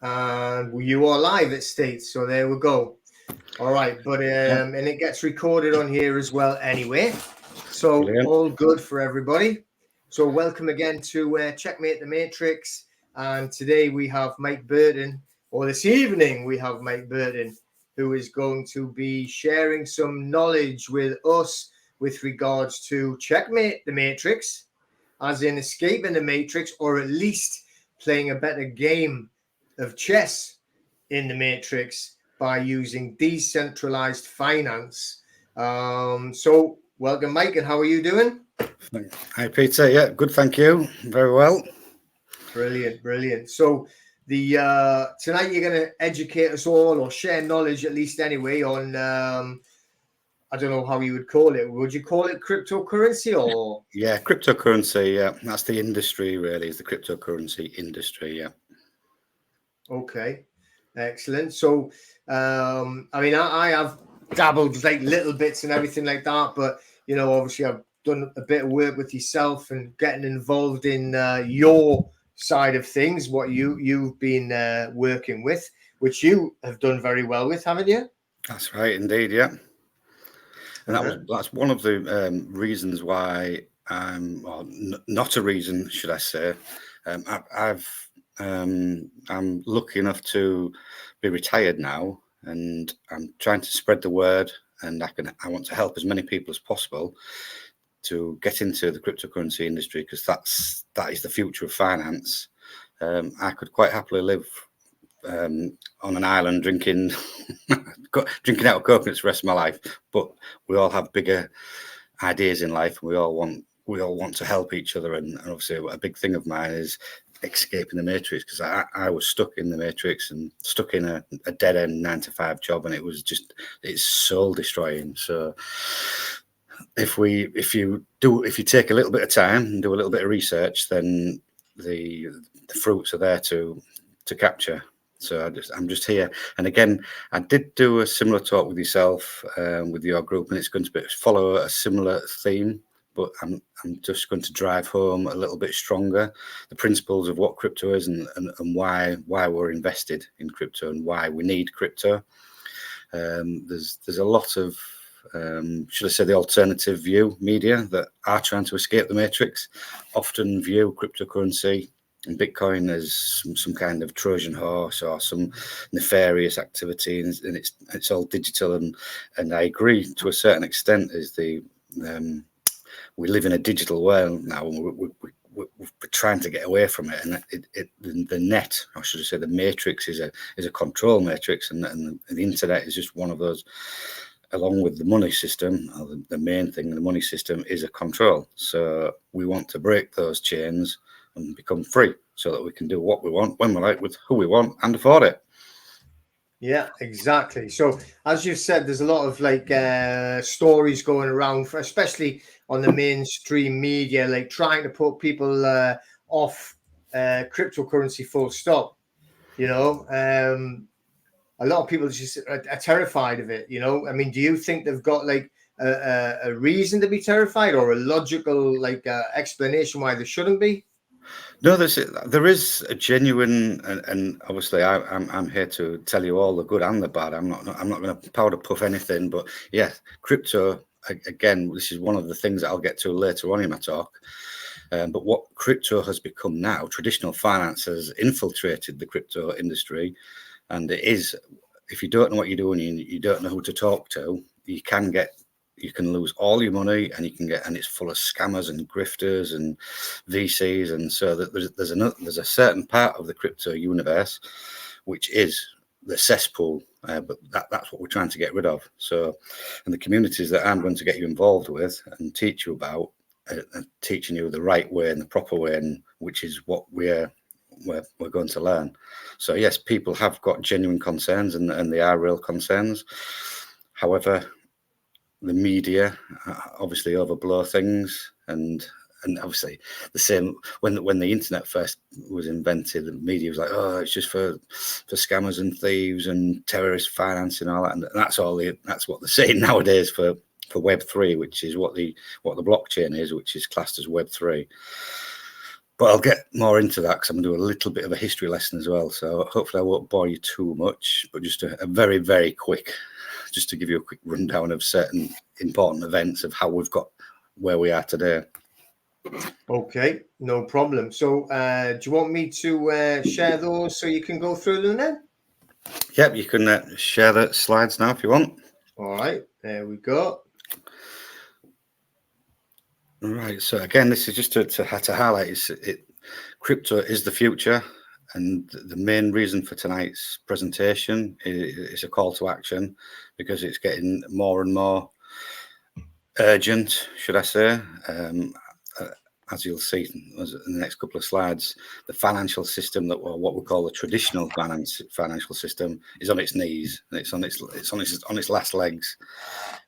and you are live at States, so there we go. All right, but and it gets recorded on here as well anyway, so Brilliant. all good for everybody. So welcome again to Checkmate the Matrix, and today we have Mike Burton, or this evening we have Mike Burton, who is going to be sharing some knowledge with us with regards to Checkmate the Matrix, as in escaping the Matrix, or at least playing a better game of chess in the Matrix by using decentralized finance. So welcome, Mike, and how are you doing? Hi, Peter. Yeah, good. Thank you. Very well. Brilliant. So the tonight you're going to educate us all, or share knowledge at least anyway, on I don't know how you would call it. Would you call it cryptocurrency or? Yeah, cryptocurrency. Yeah, that's the industry. Really, is the cryptocurrency industry. Yeah. Okay, excellent. So, I mean, I have dabbled like little bits and everything like that, but obviously I've done a bit of work with yourself and getting involved in your side of things, what you've been working with, which you have done very well with, haven't you? That's right, indeed. Yeah, and that's one of the reasons why well, not a reason, should I say? I'm lucky enough to be retired now, and I'm trying to spread the word, and I want to help as many people as possible to get into the cryptocurrency industry, because that is the future of finance. I could quite happily live on an island drinking out of coconuts the rest of my life, but we all have bigger ideas in life, and we all want to help each other. And obviously a big thing of mine is escaping the matrix, because I was stuck in the matrix and stuck in a dead end 9-to-5 job, and it's soul destroying. So if you take a little bit of time and do a little bit of research, then the fruits are there to capture. So I'm just here. And again, I did do a similar talk with yourself, with your group, and it's going to follow a similar theme, but I'm just going to drive home a little bit stronger the principles of what crypto is, and why we're invested in crypto, and why we need crypto. There's a lot of should I say the alternative view media that are trying to escape the matrix, often view cryptocurrency and Bitcoin as some kind of Trojan horse or some nefarious activity, and it's all digital. And I agree to a certain extent. Is we live in a digital world now, and we're trying to get away from it. And the net, or should I say, the matrix is a control matrix, and the internet is just one of those. Along with the money system, or the main thing, the money system is a control. So we want to break those chains and become free, so that we can do what we want, when we like, with who we want, and afford it. Yeah, exactly. So as you've said, there's a lot of stories going around, especially on the mainstream media, like trying to put people off cryptocurrency full stop. A lot of people just are terrified of it. I mean, do you think they've got like a reason to be terrified, or a logical explanation why they shouldn't be? No, there is a genuine, and obviously I'm here to tell you all the good and the bad. I'm not going to powder puff anything, but yeah, crypto, again, this is one of the things that I'll get to later on in my talk. But what crypto has become now, traditional finance has infiltrated the crypto industry, and it is, if you don't know what you're doing, you don't know who to talk to, you can lose all your money, and it's full of scammers and grifters and VCs, and so that there's a certain part of the crypto universe which is the cesspool, but that's what we're trying to get rid of. So, and the communities that I'm going to get you involved with and teach you about, teaching you the right way and the proper way, and which is what we're going to learn. So yes, people have got genuine concerns, and they are real concerns. However, the media obviously overblow things, and obviously the same when the internet first was invented, the media was like, oh, it's just for scammers and thieves and terrorist finance and all that, and that's what they're saying nowadays for Web3, which is what the blockchain is, which is classed as Web3. But I'll get more into that because I'm going to do a little bit of a history lesson as well. So hopefully I won't bore you too much, but just a very, very quick, just to give you a quick rundown of certain important events of how we've got where we are today. Okay, no problem. So do you want me to share those so you can go through them then? Yep, you can share the slides now if you want. All right, there we go. Right, so again, this is just to highlight crypto is the future, and the main reason for tonight's presentation is a call to action because it's getting more and more urgent, should I say. As you'll see in the next couple of slides, the financial system what we call the traditional financial system is on its knees, and it's on its last legs,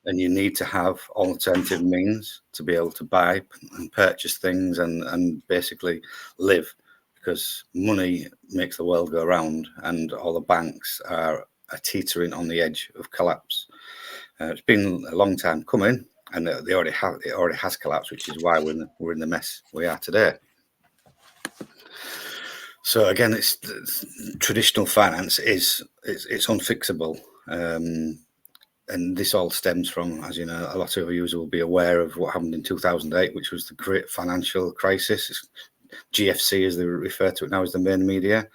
and you need to have alternative means to be able to buy and purchase things and basically live, because money makes the world go round, and all the banks are teetering on the edge of collapse. It's been a long time coming. And it already has collapsed, which is why we're in the mess we are today. So again, it's traditional finance it's unfixable, and this all stems from, as you know, a lot of you will be aware of what happened in 2008, which was the great financial crisis. GFC, as they refer to it now, as the main media.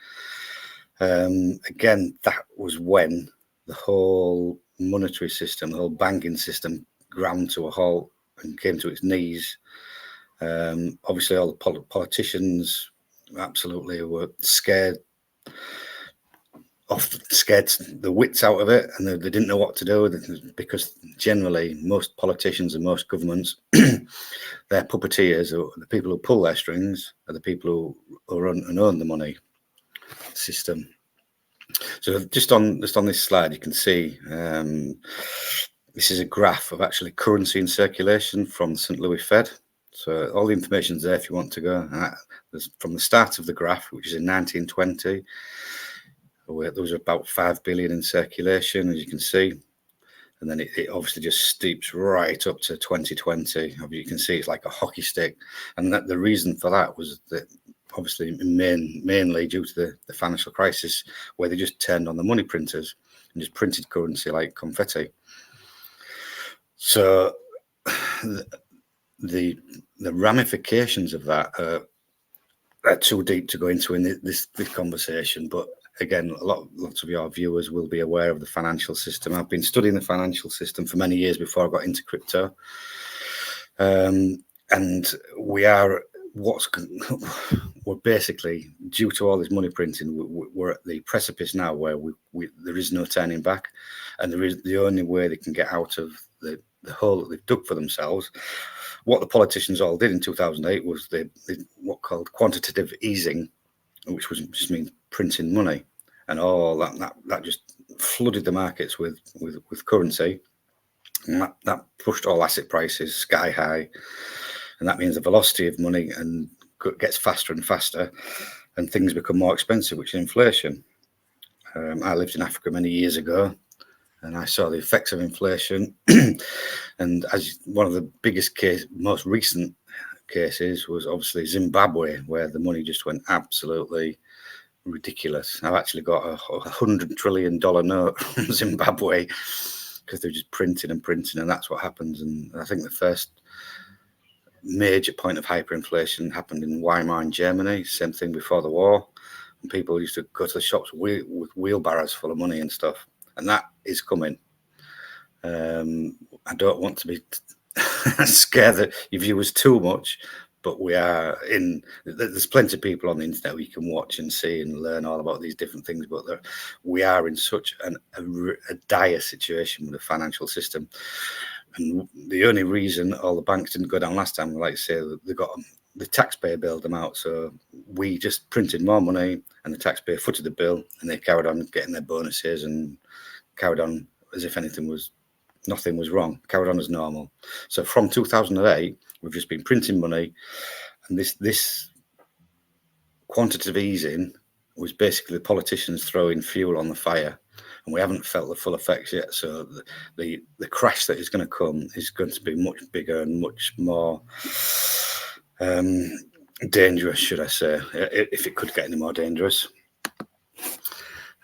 Again, that was when the whole monetary system, the whole banking system, ground to a halt and came to its knees. Obviously, all the politicians absolutely were scared the wits out of it, and they didn't know what to do, because generally most politicians and most governments, their puppeteers, or the people who pull their strings, are the people who run and own the money system. So just on this slide, you can see this is a graph of actually currency in circulation from the St. Louis Fed. So all the information's there if you want to go. From the start of the graph, which is in 1920, where there was about 5 billion in circulation, as you can see. And then it obviously just steeps right up to 2020. You can see it's like a hockey stick. And that the reason for that was that obviously mainly due to the financial crisis, where they just turned on the money printers and just printed currency like confetti. So the ramifications of that are too deep to go into in this conversation. But again, lots of your viewers will be aware of the financial system. I've been studying the financial system for many years before I got into crypto, and we're basically, due to all this money printing, we're at the precipice now where there is no turning back, and there is the only way they can get out of the hole that they've dug for themselves. What the politicians all did in 2008 was they what called quantitative easing, which was just mean printing money, and all that just flooded the markets with currency, and that pushed all asset prices sky high, and that means the velocity of money and gets faster and faster, and things become more expensive, which is inflation. I lived in Africa many years ago, and I saw the effects of inflation. And as one of the most recent cases was obviously Zimbabwe, where the money just went absolutely ridiculous. I've actually got a $100 trillion note from Zimbabwe because they're just printing and printing, and that's what happens. And I think the first major point of hyperinflation happened in Weimar in Germany. Same thing before the war, and people used to go to the shops with wheelbarrows full of money and stuff, and that is coming. I don't want to be scare your viewers too much, but we are in. There's plenty of people on the internet where you can watch and see and learn all about these different things, but we are in such a dire situation with the financial system. And the only reason all the banks didn't go down last time, like I say, they got the taxpayer bailed them out. So we just printed more money, and the taxpayer footed the bill, and they carried on getting their bonuses and carried on as if nothing was wrong, carried on as normal. So from 2008, we've just been printing money, and this quantitative easing was basically the politicians throwing fuel on the fire, and we haven't felt the full effects yet. So the crash that is going to come is going to be much bigger and much more dangerous, should I say, if it could get any more dangerous.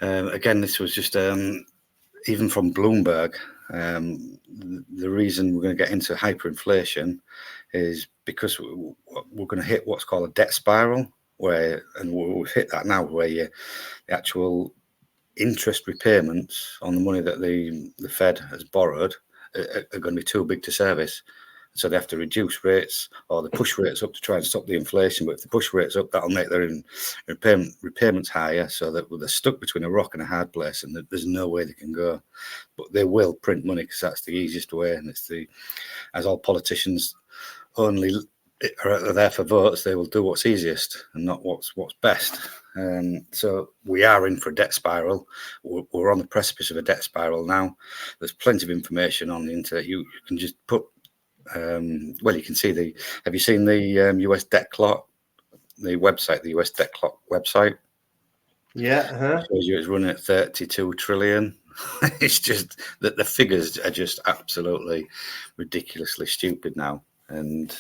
Again, this was just even from Bloomberg. The reason we're going to get into hyperinflation is because we're going to hit what's called a debt spiral, and we'll hit that now, where the actual interest repayments on the money that the Fed has borrowed are going to be too big to service. So they have to reduce rates, or they push rates up to try and stop the inflation. But if they push rates up, that'll make their repayments higher, so that they're stuck between a rock and a hard place, and there's no way they can go. But they will print money because that's the easiest way, and as all politicians only are there for votes, they will do what's easiest and not what's best. So we are in for a debt spiral. We're on the precipice of a debt spiral now. There's plenty of information on the internet. You can just put. You can see have you seen the US debt clock, the US debt clock website? Yeah. It shows you it's running at 32 trillion. It's just that the figures are just absolutely ridiculously stupid now. And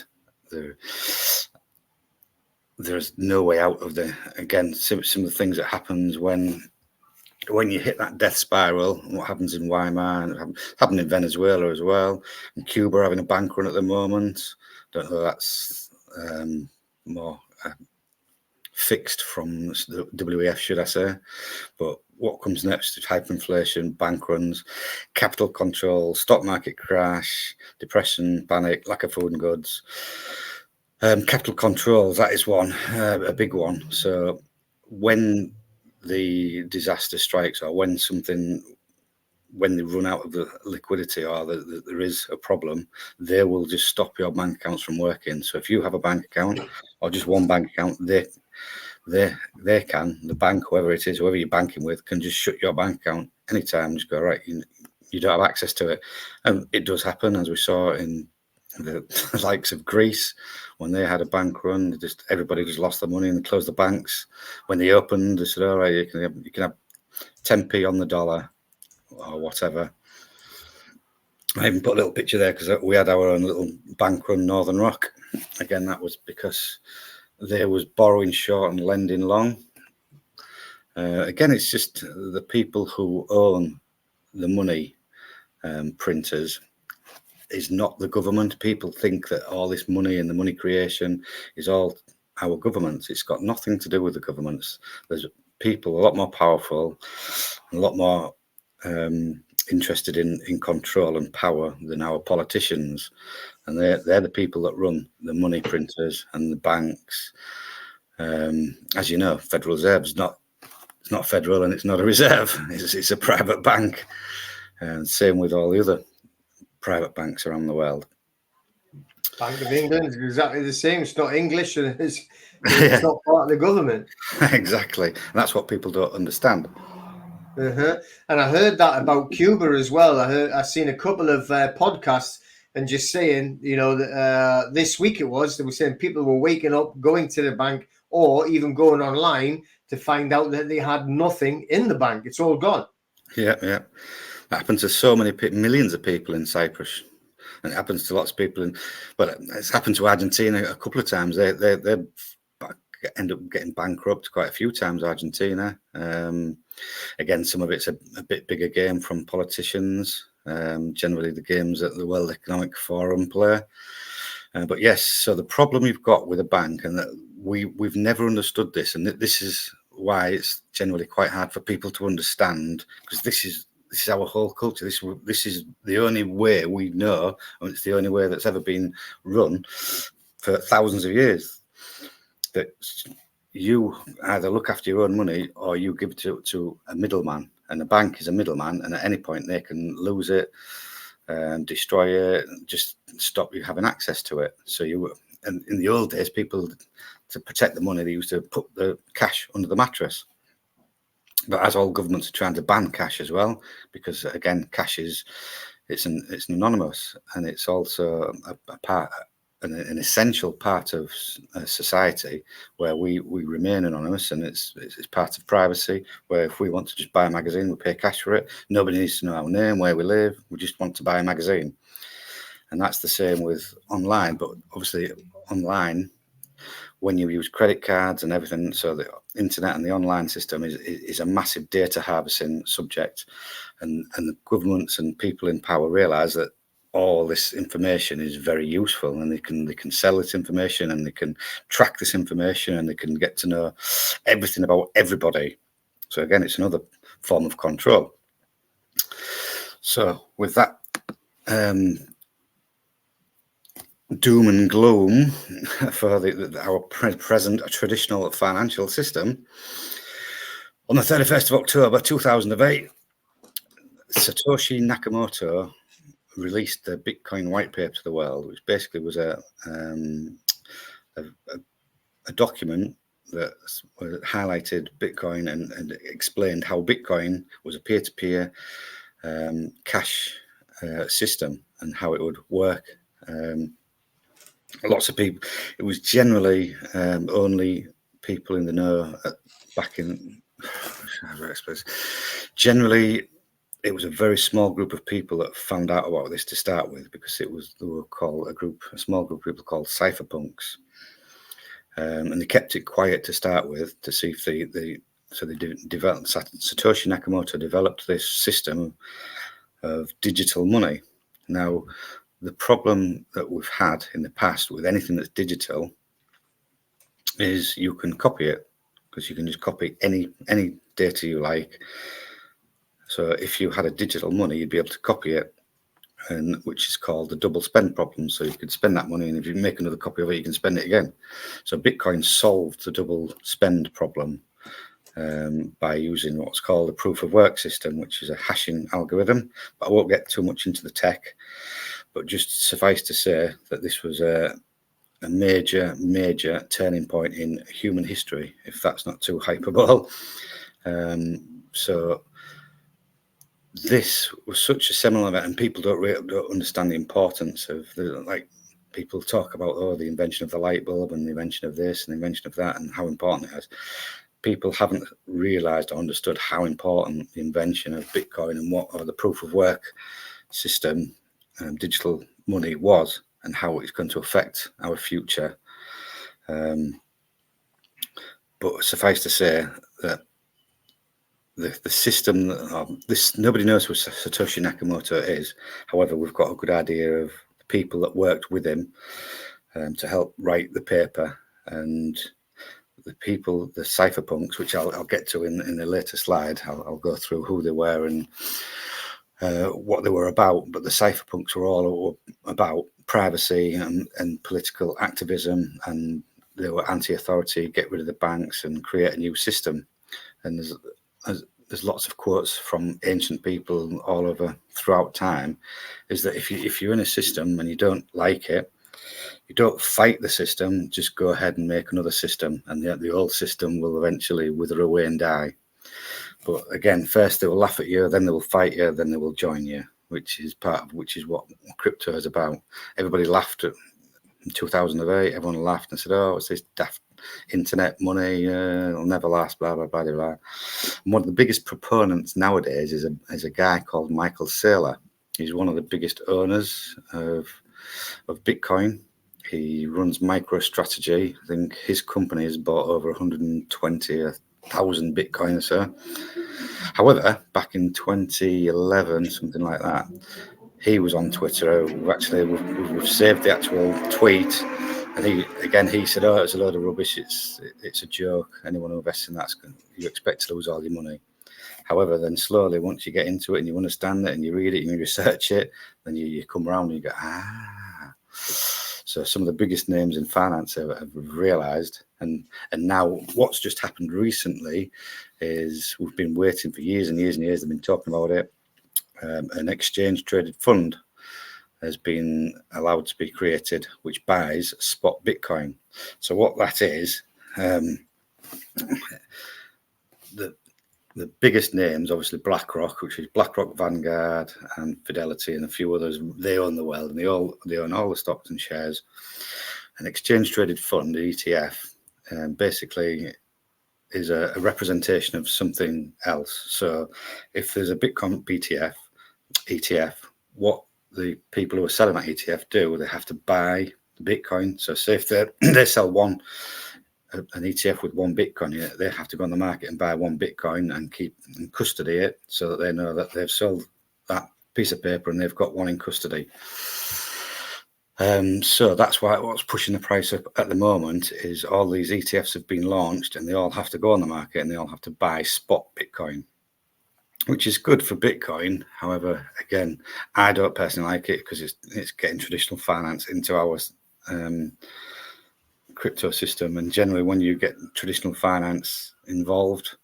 there's no way out of some of the things that happens when you hit that death spiral. What happens in Weimar, and happened in Venezuela as well, and Cuba are having a bank run at the moment. Don't know, that's more fixed from the WEF, should I say. But what comes next is hyperinflation, bank runs, capital control, stock market crash, depression, panic, lack of food and goods. Capital controls, that is one, a big one. So when the disaster strikes, or when they run out of the liquidity, or there is a problem, they will just stop your bank accounts from working. So if you have a bank account, or just one bank account, the bank, whoever it is, whoever you're banking with, can just shut your bank account anytime. Just go, right, you don't have access to it. And it does happen, as we saw in the likes of Greece, when they had a bank run. Everybody just lost their money and they closed the banks. When they opened, they said, all right, you can have 10p on the dollar or whatever. I even put a little picture there because we had our own little bank run, Northern Rock. Again, that was because they was borrowing short and lending long. Again, it's just the people who own the money printers is not the government. People think that all this money and the money creation is all our governments. It's got nothing to do with the governments. There's people a lot more powerful, a lot more interested in control and power than our politicians, and they're the people that run the money printers and the banks. As you know, Federal Reserve it's not federal, and it's not a reserve. It's a private bank, and same with all the other private banks around the world. Bank of England is exactly the same. It's not English, and it's not part of the government. Exactly. And that's what people don't understand. And I heard that about Cuba as well. I've seen a couple of podcasts and just saying, that this week they were saying people were waking up, going to the bank, or even going online to find out that they had nothing in the bank. It's all gone. Yeah. That happens to so many millions of people in Cyprus, and it happens to lots of people but it's happened to Argentina a couple of times. They end up getting bankrupt quite a few times, Argentina. Again, some of it's a bit bigger game from politicians. Generally the games that the World Economic Forum play. But yes, so the problem you've got with a bank, and that we've never understood this, and this is why it's generally quite hard for people to understand, because this is our whole culture. This is the only way we know, and it's the only way that's ever been run for thousands of years, that you either look after your own money or you give it to a middleman, and a bank is a middleman, and at any point they can lose it and destroy it and just stop you having access to it. So and in the old days, people, to protect the money, they used to put the cash under the mattress. But as all governments are trying to ban cash as well, because again, cash it's anonymous, and it's also an essential part of society where we remain anonymous, and it's part of privacy, where if we want to just buy a magazine, we pay cash for it. Nobody needs to know our name, where we live. We just want to buy a magazine. And that's the same with online. But obviously online, when you use credit cards and everything. So the internet and the online system is a massive data harvesting subject, and the governments and people in power realise that all this information is very useful, and they can sell this information, and they can track this information, and they can get to know everything about everybody. So again, it's another form of control. So with that doom and gloom for our present traditional financial system, on the 31st of October 2008, Satoshi Nakamoto released the Bitcoin white paper to the world, which basically was a document that highlighted Bitcoin and explained how Bitcoin was a peer-to-peer cash system and how it would work. Lots of people, it was generally only people in the know back in, I suppose, generally it was a very small group of people that found out about this to start with, because they were called a small group of people called cypherpunks. And they kept it quiet to start with to see if Satoshi Nakamoto developed this system of digital money. Now, the problem that we've had in the past with anything that's digital is you can copy it, because you can just copy any data you like. So if you had a digital money, you'd be able to copy it, and which is called the double spend problem. So you could spend that money, and if you make another copy of it, you can spend it again. So Bitcoin solved the double spend problem by using what's called a proof of work system, which is a hashing algorithm. But I won't get too much into the tech, but just suffice to say that this was a major turning point in human history, if that's not too hyperbole. So this was such a seminal event, and people don't understand the importance of people talk about the invention of the light bulb and the invention of this and the invention of that and how important it is. People haven't realized or understood how important the invention of Bitcoin or the proof of work system, digital money was, and how it's going to affect our future. But suffice to say that the system, nobody knows who Satoshi Nakamoto is. However, we've got a good idea of the people that worked with him to help write the paper, and the people, the cypherpunks, which I'll get to in the later slide. I'll go through who they were and what they were about. But the cypherpunks were all about privacy and political activism, and they were anti-authority, get rid of the banks and create a new system. And there's lots of quotes from ancient people all over throughout time, is that if you're in a system and you don't like it, you don't fight the system, just go ahead and make another system, and the old system will eventually wither away and die. But again, first they will laugh at you, then they will fight you, then they will join you, which is what crypto is about. Everybody laughed in 2008. Everyone laughed and said, "Oh, it's this daft internet money, it'll never last, blah blah blah blah." And one of the biggest proponents nowadays is a guy called Michael Saylor. He's one of the biggest owners of Bitcoin. He runs MicroStrategy. I think his company has bought over 120,000 Bitcoin or so. However, back in 2011, something like that, he was on Twitter. We've saved the actual tweet, and he said, "Oh, it's a load of rubbish. It's a joke. Anyone who invests in that, you expect to lose all your money." However, then slowly, once you get into it and you understand it and you read it and you research it, then you come around and you go, So some of the biggest names in finance have realised, and now what's just happened recently is we've been waiting for years and years and years. They've been talking about it. An exchange-traded fund has been allowed to be created, which buys spot Bitcoin. So what that is, the biggest names, obviously BlackRock, which is BlackRock, Vanguard, and Fidelity, and a few others. They own the world, and they own all the stocks and shares. An exchange-traded fund, ETF, basically is a representation of something else. So if there's a Bitcoin ETF, what the people who are selling that ETF do, they have to buy the Bitcoin. So say if they sell one an ETF with 1 Bitcoin in it, they have to go on the market and buy 1 Bitcoin and keep and custody it so that they know that they've sold that piece of paper and they've got 1 in custody. So that's what's pushing the price up at the moment is all these ETFs have been launched and they all have to go on the market and they all have to buy spot Bitcoin, which is good for Bitcoin. However, again, I don't personally like it because it's getting traditional finance into our crypto system, and generally when you get traditional finance involved,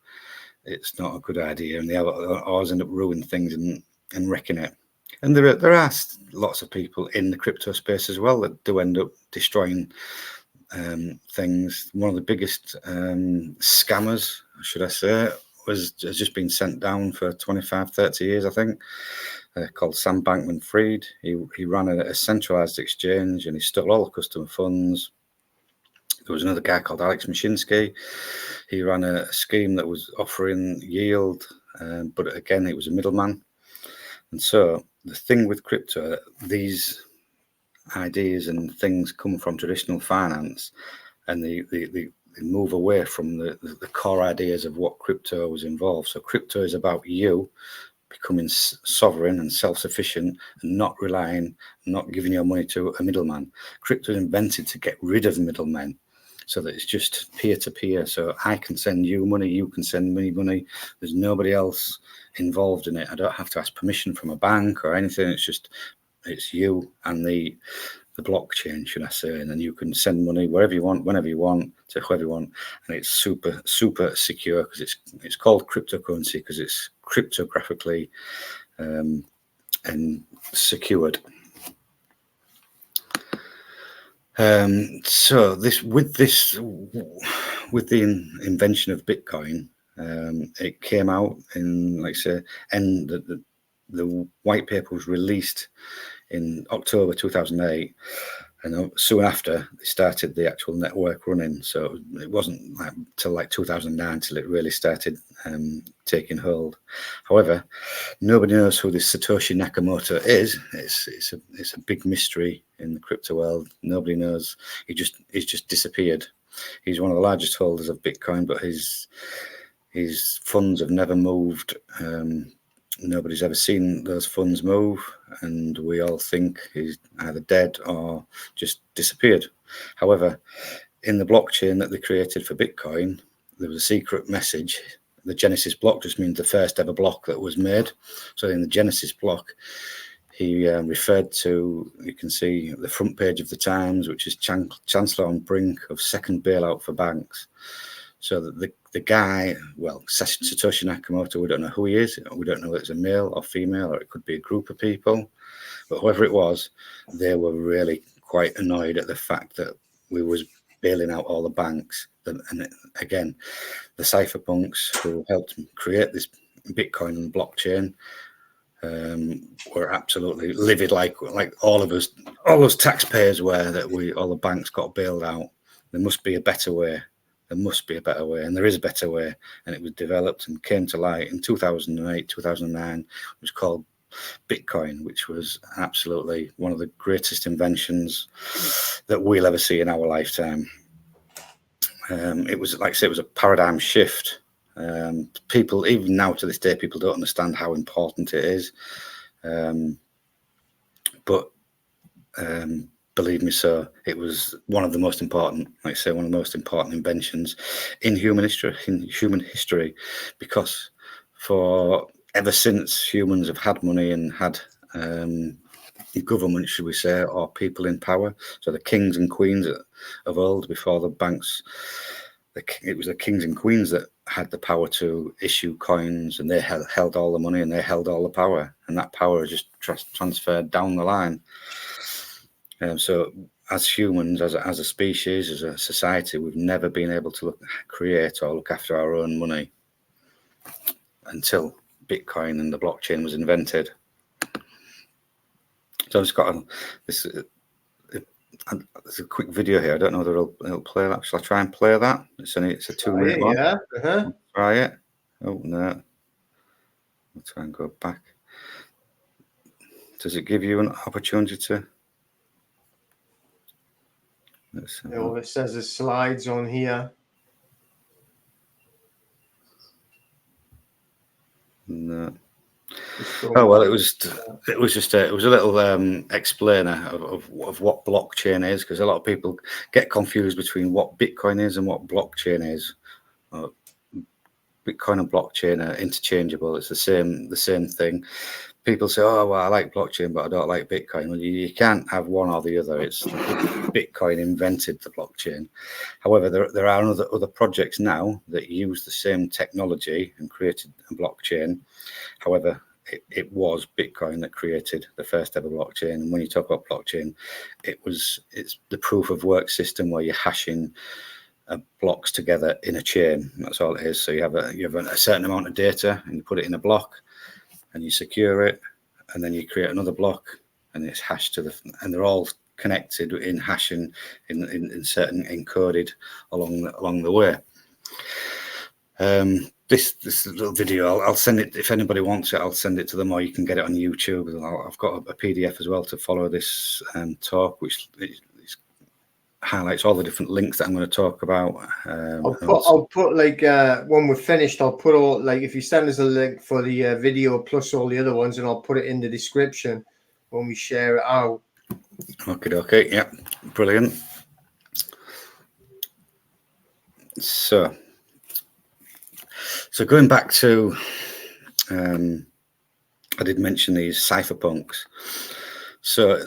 it's not a good idea, and they always end up ruining things and wrecking it. And there are lots of people in the crypto space as well that do end up destroying things. One of the biggest scammers, should I say, has just been sent down for 25-30 years, I think, called Sam Bankman-Fried. He ran a centralized exchange and he stole all the customer funds. There was another guy called Alex Mashinsky. He ran a scheme that was offering yield, but again, it was a middleman. And so the thing with crypto, these ideas and things come from traditional finance, and they move away from the core ideas of what crypto was involved. So crypto is about you becoming sovereign and self-sufficient and not relying, not giving your money to a middleman. Crypto is invented to get rid of middlemen, so that it's just peer-to-peer. So I can send you money, you can send me money. There's nobody else involved in it. I don't have to ask permission from a bank or anything. It's you and the blockchain, should I say, and then you can send money wherever you want, whenever you want, to whoever you want, and it's super secure because it's called cryptocurrency because it's cryptographically and secured. So with the invention of Bitcoin, it came out in, like I say, and the white paper was released in October 2008, and soon after they started the actual network running. So it wasn't till 2009 till it really started taking hold. However, nobody knows who this Satoshi Nakamoto is. It's a big mystery in the crypto world. Nobody knows. He's just disappeared. He's one of the largest holders of Bitcoin, but his funds have never moved. Nobody's ever seen those funds move, and we all think he's either dead or just disappeared. However, in the blockchain that they created for Bitcoin, there was a secret message. The Genesis block just means the first ever block that was made. So in the Genesis block, he referred to, you can see the front page of the Times, which is Chancellor on brink of second bailout for banks. So that the guy, well, Satoshi Nakamoto, we don't know who he is. We don't know if it's a male or female, or it could be a group of people. But whoever it was, they were really quite annoyed at the fact that we was bailing out all the banks. And again, the cypherpunks who helped create this Bitcoin and blockchain were absolutely livid, like all of us, all those taxpayers were, that all the banks got bailed out. There must be a better way. There must be a better way, and there is a better way, and it was developed and came to light in 2008, 2009. It was called Bitcoin, which was absolutely one of the greatest inventions that we'll ever see in our lifetime. It was, like I say, it was a paradigm shift. People, even now to this day, people don't understand how important it is. But believe me, so it was one of the most important, like I say, one of the most important inventions in human history, because for ever since humans have had money and had government, should we say, or people in power, so the kings and queens of old, before the banks, it was the kings and queens that had the power to issue coins, and they held all the money and they held all the power, and that power just transferred down the line. So as humans, as a species, as a society, we've never been able to create or look after our own money until Bitcoin and the blockchain was invented. So I've just got there's a quick video here. I don't know whether it'll play that. Shall I try and play that? It's a 2-minute one. Yeah. Try it. Oh no. I'll try and go back. Does it give you an opportunity to? It says the slides on here. No. Just Oh well, back. it was a little explainer of what blockchain is, because a lot of people get confused between what Bitcoin is and what blockchain is. Bitcoin and blockchain are interchangeable. It's the same thing. People say, "Oh, well, I like blockchain, but I don't like Bitcoin." Well, you can't have one or the other. It's Bitcoin invented the blockchain. However, there are other projects now that use the same technology and created a blockchain. However, it was Bitcoin that created the first ever blockchain. And when you talk about blockchain, it's the proof of work system where you're hashing blocks together in a chain. That's all it is. So you have a certain amount of data, and you put it in a block, and you secure it, and then you create another block, and it's hashed and they're all connected in hashing in certain encoded along the way. This little video, I'll send it if anybody wants it. I'll send it to them, or you can get it on YouTube. I've got a PDF as well to follow this talk, which highlights all the different links that I'm going to talk about. I'll put like when we're finished, I'll put all, like, if you send us a link for the video plus all the other ones, and I'll put it in the description when we share it out. Okay, yeah, brilliant. So going back to, I did mention these cypherpunks. So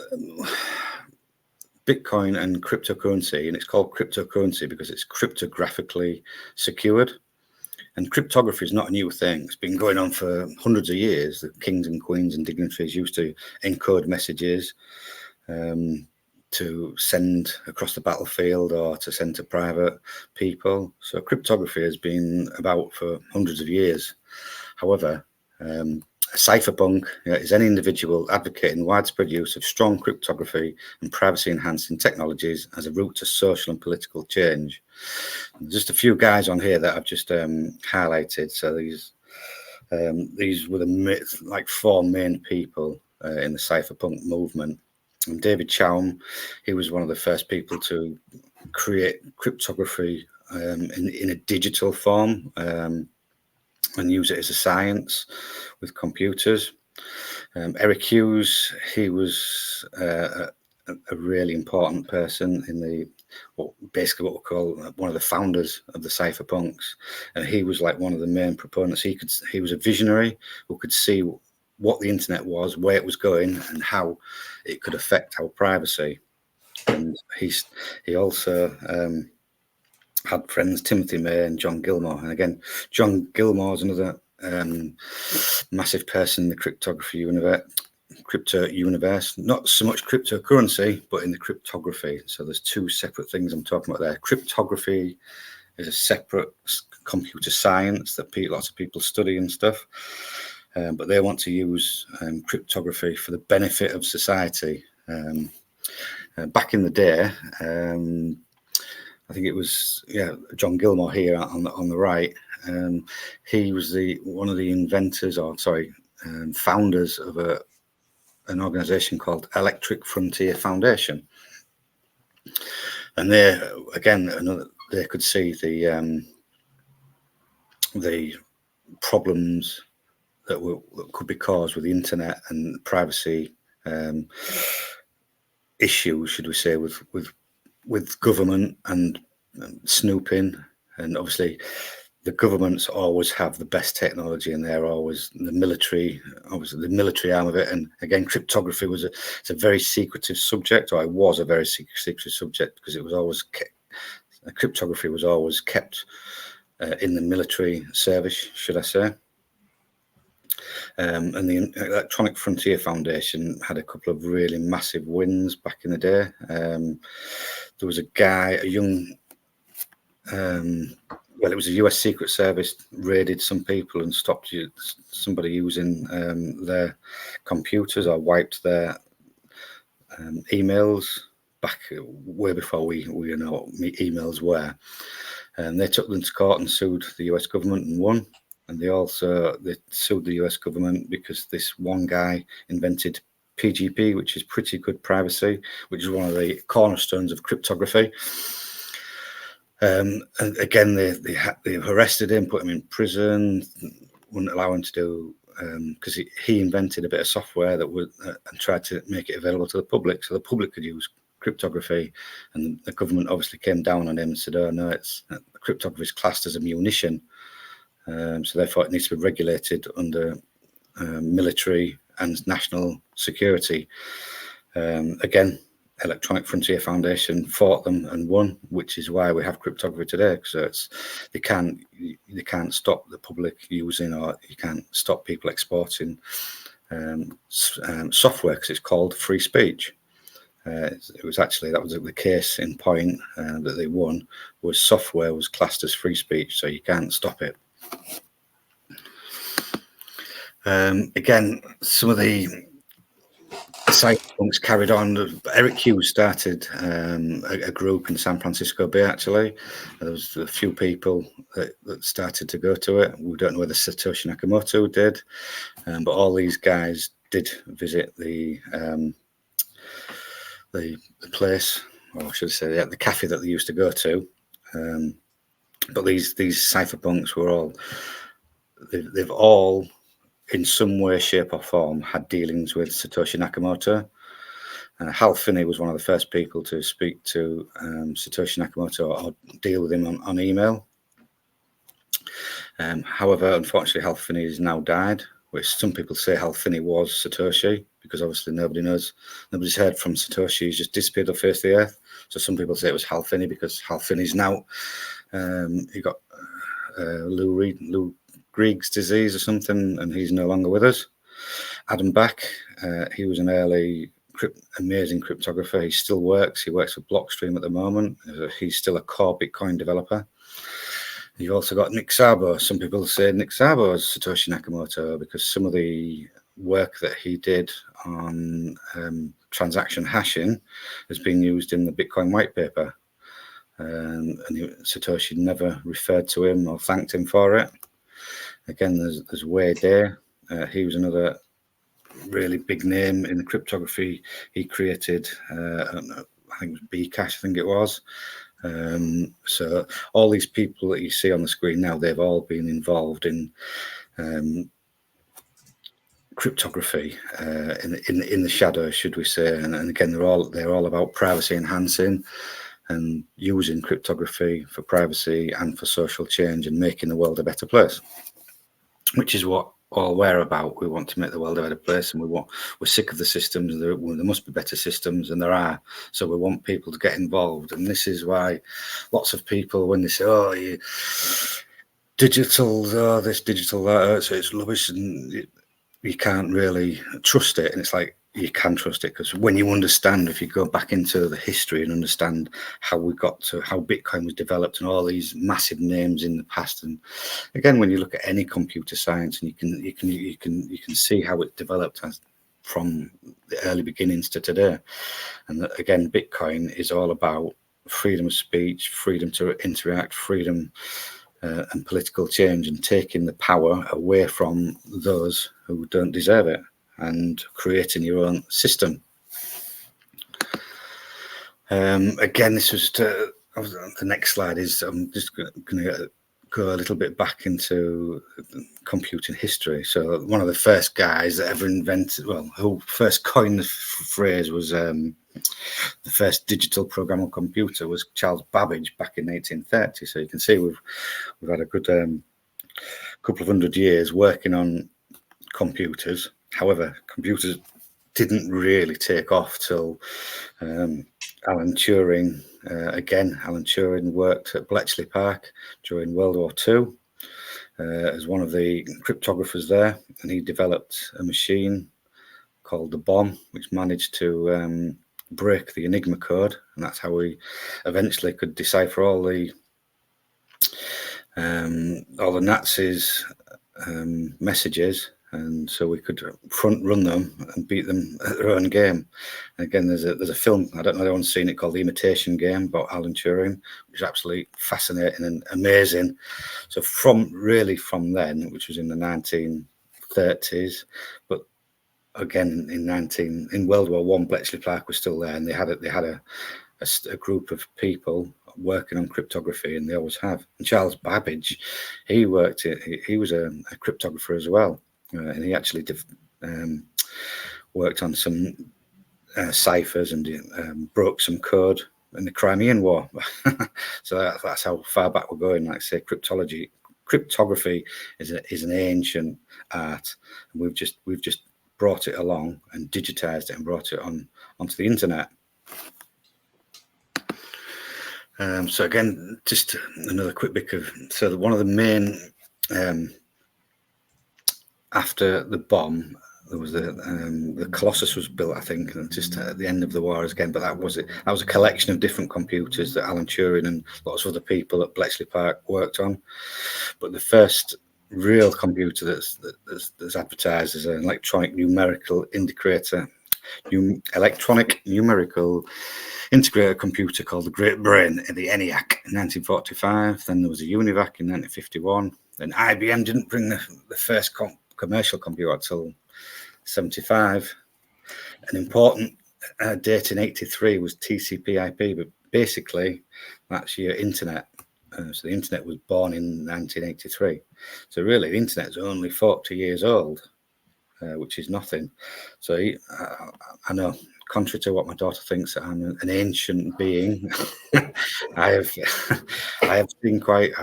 Bitcoin and cryptocurrency, and it's called cryptocurrency because it's cryptographically secured. And cryptography is not a new thing. It's been going on for hundreds of years. The kings and queens and dignitaries used to encode messages to send across the battlefield or to send to private people. So cryptography has been about for hundreds of years. However, a cypherpunk is any individual advocating widespread use of strong cryptography and privacy-enhancing technologies as a route to social and political change. There's just a few guys on here that I've just highlighted. So these were the four main people in the cypherpunk movement. And David Chaum, he was one of the first people to create cryptography in a digital form and use it as a science with computers. Eric Hughes, he was a really important person in basically what we call one of the founders of the cypherpunks, and he was like one of the main proponents. He was a visionary who could see what the internet was, where it was going, and how it could affect our privacy. And he also had friends Timothy May and John Gilmore. And again, John Gilmore is another massive person in the crypto universe. Not so much cryptocurrency, but in the cryptography. So there's two separate things I'm talking about there. Cryptography is a separate computer science that lots of people study and stuff. But they want to use cryptography for the benefit of society. Back in the day, I think it was John Gilmore here on the right. He was one of the inventors, founders of an organization called Electric Frontier Foundation, and they could see the problems that could be caused with the internet and privacy issues, should we say, with government and snooping. And obviously the governments always have the best technology, and they're always the military arm of it. And again, cryptography it's a very secretive subject, or it was a very secretive subject, because it was always cryptography was always kept in the military service, should I say. And the Electronic Frontier Foundation had a couple of really massive wins back in the day. There was it was a US Secret Service raided some people and stopped somebody using their computers, or wiped their emails back way before we know what emails were. And they took them to court and sued the US government and won. And they sued the US government because this one guy invented PGP, which is pretty good privacy, which is one of the cornerstones of cryptography. And again, they arrested him, put him in prison, wouldn't allow him to do, because he invented a bit of software that would and tried to make it available to the public, so the public could use cryptography. And the government obviously came down on him and said, "Oh no, it's cryptography is classed as a munition, so therefore it needs to be regulated under military and national security." Again, Electronic Frontier Foundation fought them and won, which is why we have cryptography today. So they can't stop the public using, or you can't stop people exporting software, because it's called free speech. It was actually, that was the case in point that they won, was software was classed as free speech, so you can't stop it. Again, some of the cypherpunks carried on. Eric Hughes started a group in San Francisco Bay, actually. There was a few people that started to go to it. We don't know whether Satoshi Nakamoto did, but all these guys did visit the place, or should I say, the cafe that they used to go to. But these cypherpunks were all, they've all, in some way, shape or form, had dealings with Satoshi Nakamoto. Hal Finney was one of the first people to speak to Satoshi Nakamoto or deal with him on email. However, unfortunately, Hal Finney has now died, which some people say Hal Finney was Satoshi, because obviously nobody knows, nobody's heard from Satoshi. He's just disappeared off the face of the earth. So some people say it was Hal Finney, because Hal Finney's now, he got Lou Gehrig's disease or something, and he's no longer with us. Adam Back, he was an early amazing cryptographer. He still works. He works for Blockstream at the moment. He's still a core Bitcoin developer. You've also got Nick Szabo. Some people say Nick Szabo is Satoshi Nakamoto, because some of the work that he did on transaction hashing has been used in the Bitcoin white paper. And Satoshi never referred to him or thanked him for it. Again, there's Wei Day. He was another really big name in the cryptography. He created, I think it was Bcash, I think it was. So all these people that you see on the screen now, they've all been involved in cryptography in the shadow, should we say? And again, they're all about privacy enhancing and using cryptography for privacy and for social change and making the world a better place, which is what all we're about. We want to make the world a better place, and we're sick of the systems. There must be better systems, and there are. So we want people to get involved, and this is why lots of people, when they say, "Oh, digital, this digital, that," so it's rubbish, and you can't really trust it. And it's like, you can trust it, because when you understand, if you go back into the history and understand how we got to how Bitcoin was developed and all these massive names in the past, and again, when you look at any computer science, and you can see how it developed from the early beginnings to today. And again, Bitcoin is all about freedom of speech, freedom to interact, freedom and political change, and taking the power away from those who don't deserve it, and creating your own system. Again, this was the next slide is, I'm just going to go a little bit back into computing history. So one of the first guys that ever invented, well, who first coined the phrase was the first digital programmable computer was Charles Babbage back in 1830. So you can see we've had a good couple of 100 years working on computers. However, computers didn't really take off till Alan Turing. Again, Alan Turing worked at Bletchley Park during World War II as one of the cryptographers there, and he developed a machine called the bomb, which managed to break the Enigma code, and that's how we eventually could decipher all the Nazis' messages. And so we could front run them and beat them at their own game. And again, there's a film, I don't know if anyone's seen it, called The Imitation Game, about Alan Turing, which is absolutely fascinating and amazing. So from then, which was in the 1930s, but again in World War I, Bletchley Park was still there, and they had a group of people working on cryptography, and they always have. And Charles Babbage, he was a cryptographer as well, and he actually worked on some ciphers and broke some code in the Crimean War. So that's how far back we're going. Like I say, cryptography is an ancient art, and we've just brought it along and digitized it and brought it onto the internet. So again, just another quick bit of, so one of the main, after the bomb, there was the Colossus was built, I think, just at the end of the war again. But that was it. That was a collection of different computers that Alan Turing and lots of other people at Bletchley Park worked on. But the first real computer that's advertised as an electronic numerical integrator computer called the Great Brain, the ENIAC, in 1945. Then there was a UNIVAC in 1951. Then IBM didn't bring the first commercial computer until 75. An important date in 83 was TCP/IP, but basically that's your internet. So the internet was born in 1983. So really, the internet is only 40 years old, which is nothing. So I know, contrary to what my daughter thinks, that I'm an ancient being. I've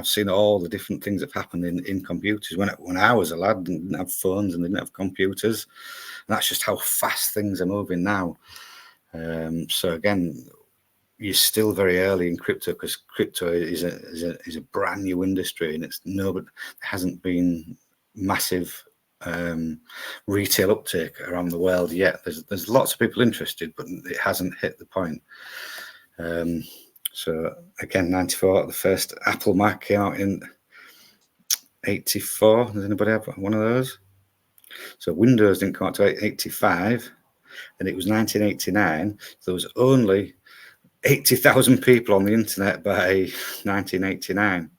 seen all the different things that have happened in computers. When I was a lad and didn't have phones and didn't have computers, and that's just how fast things are moving now. So again, you're still very early in crypto, because crypto is a brand new industry, and there hasn't been massive retail uptake around the world yet. There's lots of people interested, but it hasn't hit the point. So again, 94, the first Apple Mac came out in 84. Does anybody have one of those? So Windows didn't come out to 85, and it was 1989. So there was only 80,000 people on the internet by 1989.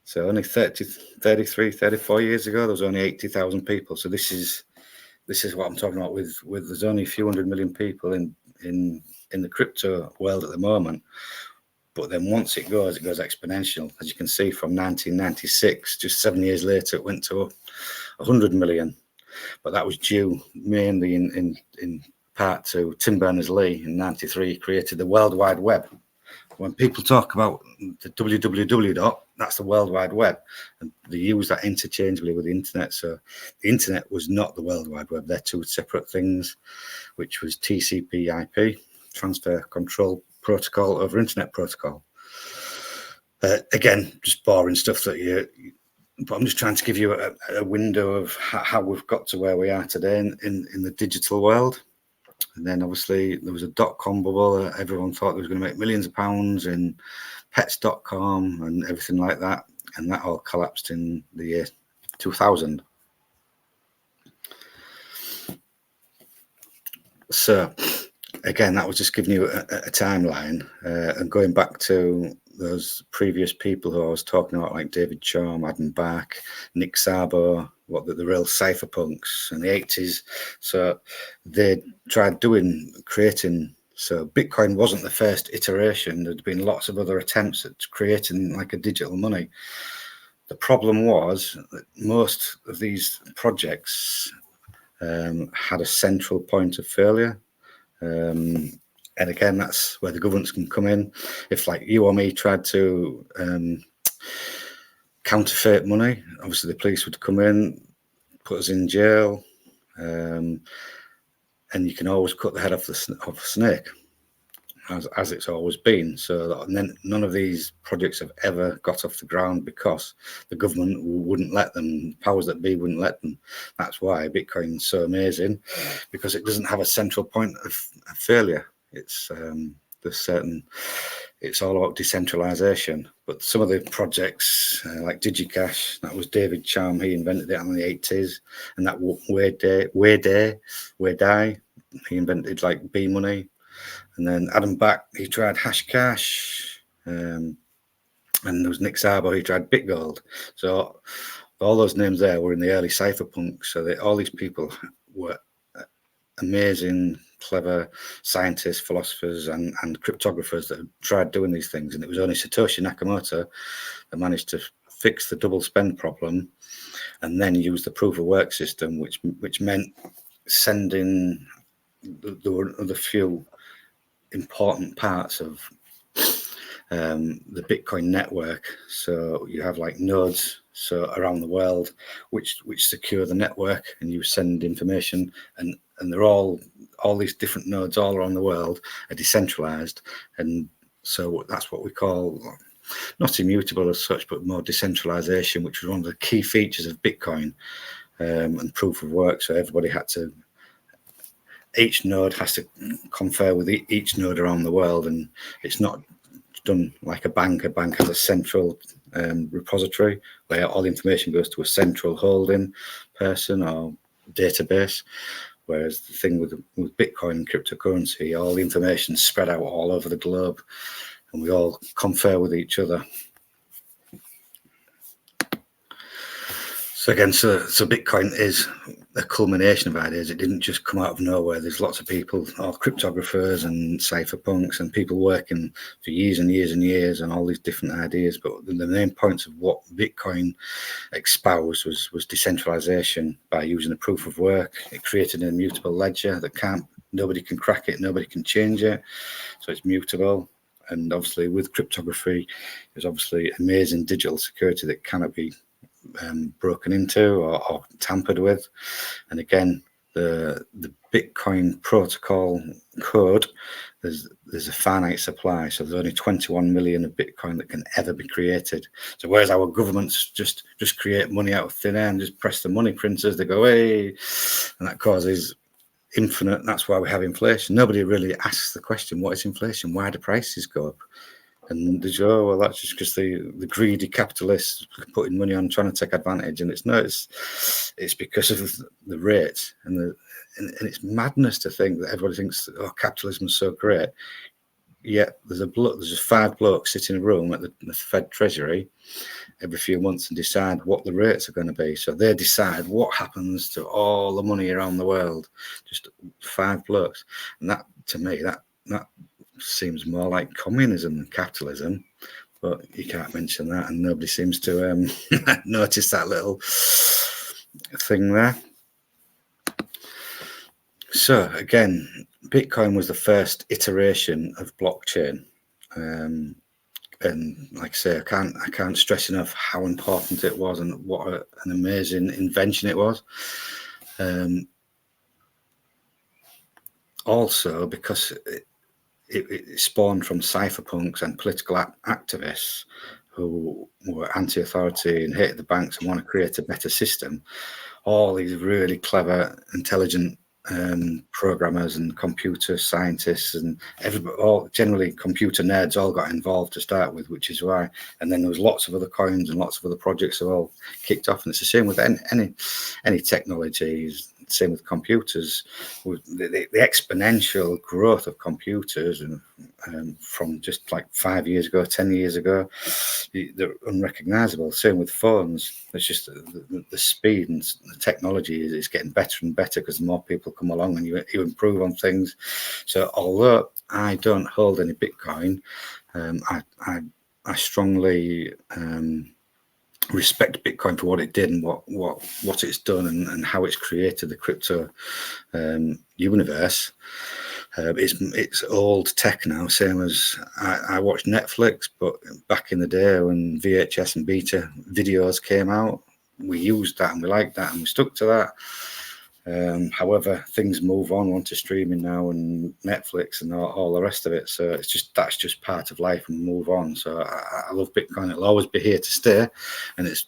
So only 33, 34 years ago, there was only 80,000 people. So this is what I'm talking about with there's only a few 100 million people in the crypto world at the moment. But then once it goes exponential. As you can see, from 1996, just 7 years later, it went to 100 million. But that was due mainly in part to Tim Berners-Lee in 93, created the World Wide Web. When people talk about the www, that's the World Wide Web, and they use that interchangeably with the internet. So the internet was not the World Wide Web; they're two separate things, which was TCP/IP, Transfer Control Protocol over Internet Protocol. Again, just boring stuff but I'm just trying to give you a window of how we've got to where we are today in the digital world. And then obviously there was a dot-com bubble. Everyone thought they was going to make millions of pounds in pets.com and everything like that. And that all collapsed in the year 2000. So again, that was just giving you a timeline, and going back to those previous people who I was talking about, like David Chaum, Adam Bach, Nick Szabo, the real cypherpunks in the 80s. So they tried creating. So Bitcoin wasn't the first iteration. There'd been lots of other attempts at creating like a digital money. The problem was that most of these projects had a central point of failure. And again, that's where the governments can come in. If like you or me tried to counterfeit money, obviously the police would come in, put us in jail, and you can always cut the head off a snake, as it's always been. So none of these projects have ever got off the ground because the government wouldn't let them, powers that be wouldn't let them. That's why Bitcoin is so amazing, because it doesn't have a central point of failure. It's it's all about decentralization. But some of the projects, like DigiCash, that was David Chaum. He invented it in the 80s, and that Weidai, he invented like B-Money. And then Adam Bach, he tried Hashcash, and there was Nick Szabo, he tried BitGold. So all those names there were in the early cypherpunks. So all these people were amazing, clever scientists, philosophers, and cryptographers that have tried doing these things, and it was only Satoshi Nakamoto that managed to fix the double spend problem, and then use the proof of work system, which meant sending the few important parts of the Bitcoin network. So you have like nodes around the world which secure the network, and you send information, and they're all these different nodes all around the world are decentralized, and so that's what we call not immutable as such, but more decentralization, which was one of the key features of Bitcoin and proof of work. So everybody each node has to confer with each node around the world, and it's not done like a bank. A bank has a central repository where all the information goes to a central holding person or database, whereas the thing with Bitcoin and cryptocurrency, all the information is spread out all over the globe, and we all confer with each other. So again, so Bitcoin is a culmination of ideas. It didn't just come out of nowhere. There's lots of people, all cryptographers and cypherpunks, and people working for years and years and years on all these different ideas. But the main points of what Bitcoin espoused was decentralization by using a proof of work. It created an immutable ledger that nobody can crack it, nobody can change it, so it's mutable. And obviously, with cryptography, there's obviously amazing digital security that cannot be broken into or tampered with. And again, the Bitcoin protocol code, there's a finite supply, so there's only 21 million of Bitcoin that can ever be created. So whereas our governments just create money out of thin air and just press the money printers, they go, hey, and that causes infinite. That's why we have inflation. Nobody really asks the question, what is inflation? Why do prices go up? And they go, oh, well, that's just because the greedy capitalists are putting money on trying to take advantage. And it's because of the rates. And it's madness to think that everybody thinks, oh, capitalism is so great. Yet there's just 5 blokes sitting in a room at the Fed Treasury every few months and decide what the rates are going to be. So they decide what happens to all the money around the world. Just 5 blokes. And that, to me, that seems more like communism than capitalism, but you can't mention that, and nobody seems to notice that little thing there. So again, Bitcoin was the first iteration of blockchain, and like I say, I can't stress enough how important it was and what an amazing invention it was. Also, because it spawned from cypherpunks and political activists who were anti-authority and hated the banks and want to create a better system. All these really clever, intelligent programmers and computer scientists and everybody, all generally computer nerds, all got involved to start with, which is why. And then there was lots of other coins and lots of other projects that all kicked off. And it's the same with any technologies. Same with computers, with the exponential growth of computers, and from just like 5 years ago, 10 years ago, they're unrecognizable. Same with phones. It's just the speed and the technology is getting better and better because more people come along and you improve on things. So although I don't hold any Bitcoin, I strongly respect Bitcoin for what it did and what it's done and how it's created the crypto universe. It's old tech now, same as I watched Netflix, but back in the day when VHS and beta videos came out, we used that and we liked that and we stuck to that. However, things move on onto streaming now and Netflix and all the rest of it. So that's just part of life and move on. So I love Bitcoin. It'll always be here to stay, and it's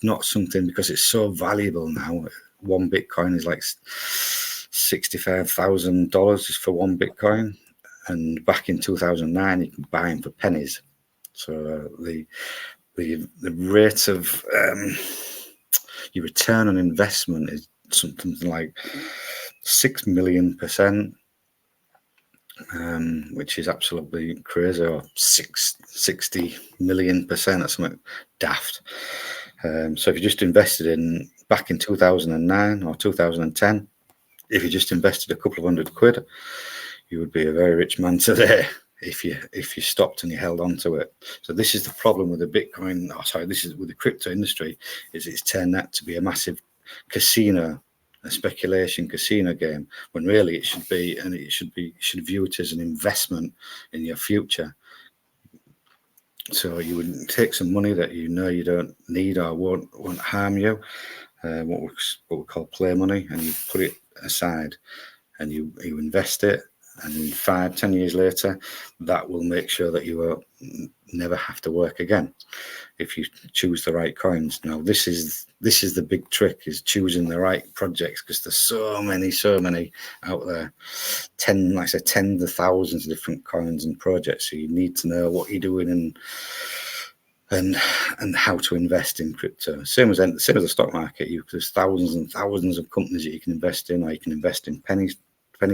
not something because it's so valuable now. One Bitcoin is like $65,000 just for one Bitcoin, and back in 2009 you could buy them for pennies. So the rate of your return on investment is something like 6 million%, which is absolutely crazy, or 60 million% or something daft. So if you just invested back in 2009 or 2010, if you just invested a couple of £100, you would be a very rich man today if you stopped and you held on to it. So this is the problem with the Bitcoin. This is with the crypto industry, is it's turned that to be a massive casino, a speculation casino game, when really it should be, and you should view it as an investment in your future. So you would take some money that you know you don't need or won't harm you, what we call play money, and you put it aside and you invest it, and 5-10 years later, that will make sure that you will never have to work again if you choose the right coins. Now, this is the big trick, is choosing the right projects, because there's so many out there. Tens of thousands of different coins and projects. So you need to know what you're doing and how to invest in crypto. Same as the stock market. There's thousands and thousands of companies that you can invest in, or you can invest in penny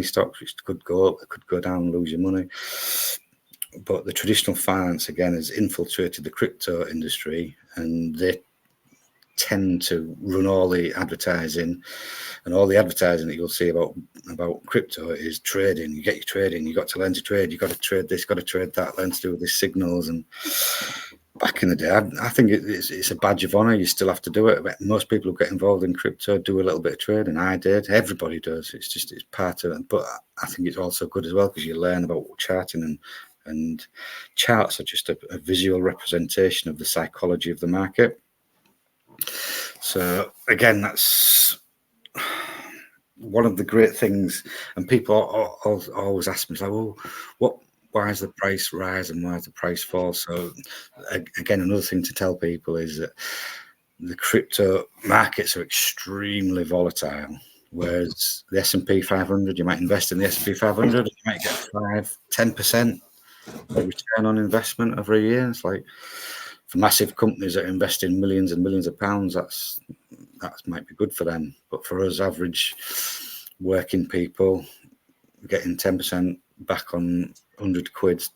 stocks, which could go up, it could go down, and lose your money. But the traditional finance, again, has infiltrated the crypto industry, and they tend to run all the advertising, and all the advertising that you'll see about crypto is trading. You get your trading, you got to learn to trade, you got to trade this, got to trade that, learn to do these signals. And back in the day, I think it's a badge of honor. You still have to do it. Most people who get involved in crypto do a little bit of trading. I did. Everybody does. It's part of it. But I think it's also good as well, because you learn about charting, and charts are just a visual representation of the psychology of the market. So again, that's one of the great things. And people always ask me, like, well, why is the price rise and why is the price fall? So again, another thing to tell people is that the crypto markets are extremely volatile. Whereas the S&P 500, you might invest in the S&P 500, you might get 5-10% return on investment over a year. It's like, for massive companies that invest in millions and millions of pounds, that might be good for them. But for us average working people, getting 10% back on £100,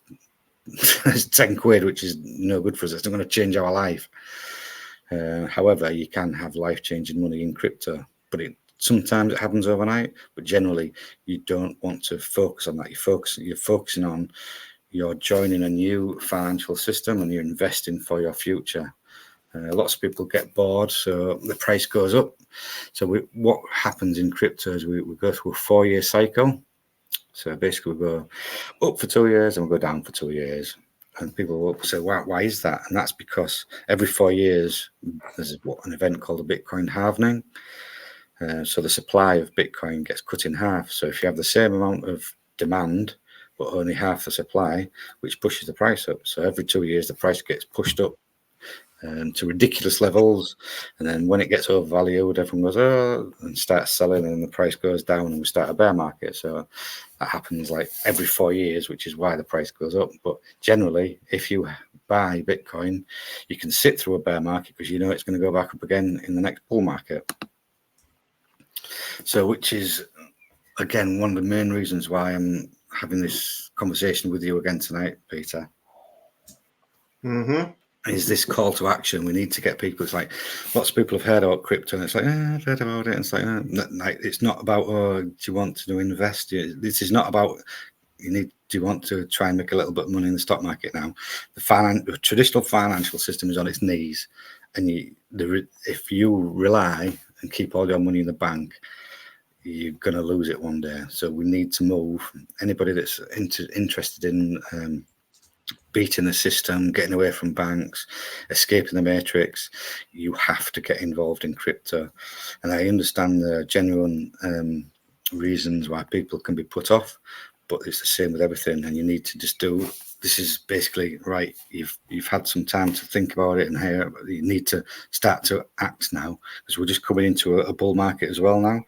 it's 10 quid, which is no good for us. It's not going to change our life. However, you can have life-changing money in crypto, but sometimes it happens overnight. But generally, you don't want to focus on that. You're focusing on, you're joining a new financial system and you're investing for your future. Lots of people get bored, so the price goes up. So what happens in crypto is we go through a 4-year cycle. So basically, we go up for 2 years and we go down for 2 years. And people will say, why is that? And that's because every 4 years, there's an event called a Bitcoin halvening. So the supply of Bitcoin gets cut in half. So if you have the same amount of demand, but only half the supply, which pushes the price up. So every 2 years, the price gets pushed up to ridiculous levels. And then when it gets overvalued, everyone goes, oh, and starts selling, and the price goes down and we start a bear market. So that happens like every 4 years, which is why the price goes up. But generally, if you buy Bitcoin, you can sit through a bear market because you know it's going to go back up again in the next bull market. So which is, again, one of the main reasons why I'm having this conversation with you again tonight, Peter. Mm-hmm. Is this call to action? We need to get people. It's like lots of people have heard about crypto, and it's like, I've heard about it. And it's like, it's not about, oh, do you want to invest? This is not about, do you want to try and make a little bit of money in the stock market now? The traditional financial system is on its knees, and if you rely and keep all your money in the bank, you're going to lose it one day. So we need to move. Anybody that's interested in beating the system, getting away from banks, escaping the matrix, you have to get involved in crypto. And I understand the genuine reasons why people can be put off, but it's the same with everything. And you need to just this is basically right. You've had some time to think about it, and here you need to start to act now, because we're just coming into a bull market as well now.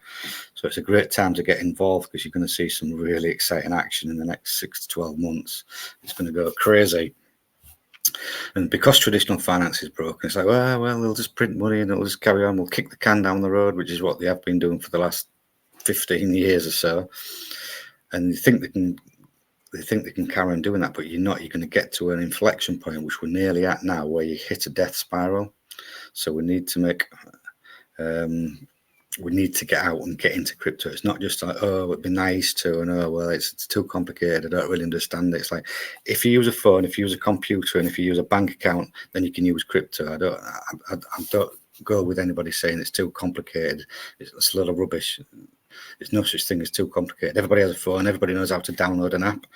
So it's a great time to get involved, because you're going to see some really exciting action in the next 6 to 12 months. It's going to go crazy. And because traditional finance is broken, it's like, well, they'll just print money and it'll just carry on. We'll kick the can down the road, which is what they have been doing for the last 15 years or so. And they think they can carry on doing that, but you're not. You're going to get to an inflection point, which we're nearly at now, where you hit a death spiral. So we need to make we need to get out and get into crypto. It's not just like, oh, it'd be nice to, and oh, well, it's too complicated. I don't really understand it. It's like, if you use a phone, if you use a computer, and if you use a bank account, then you can use crypto. I don't go with anybody saying it's too complicated. It's a lot of rubbish. There's no such thing as too complicated. Everybody has a phone. Everybody knows how to download an app.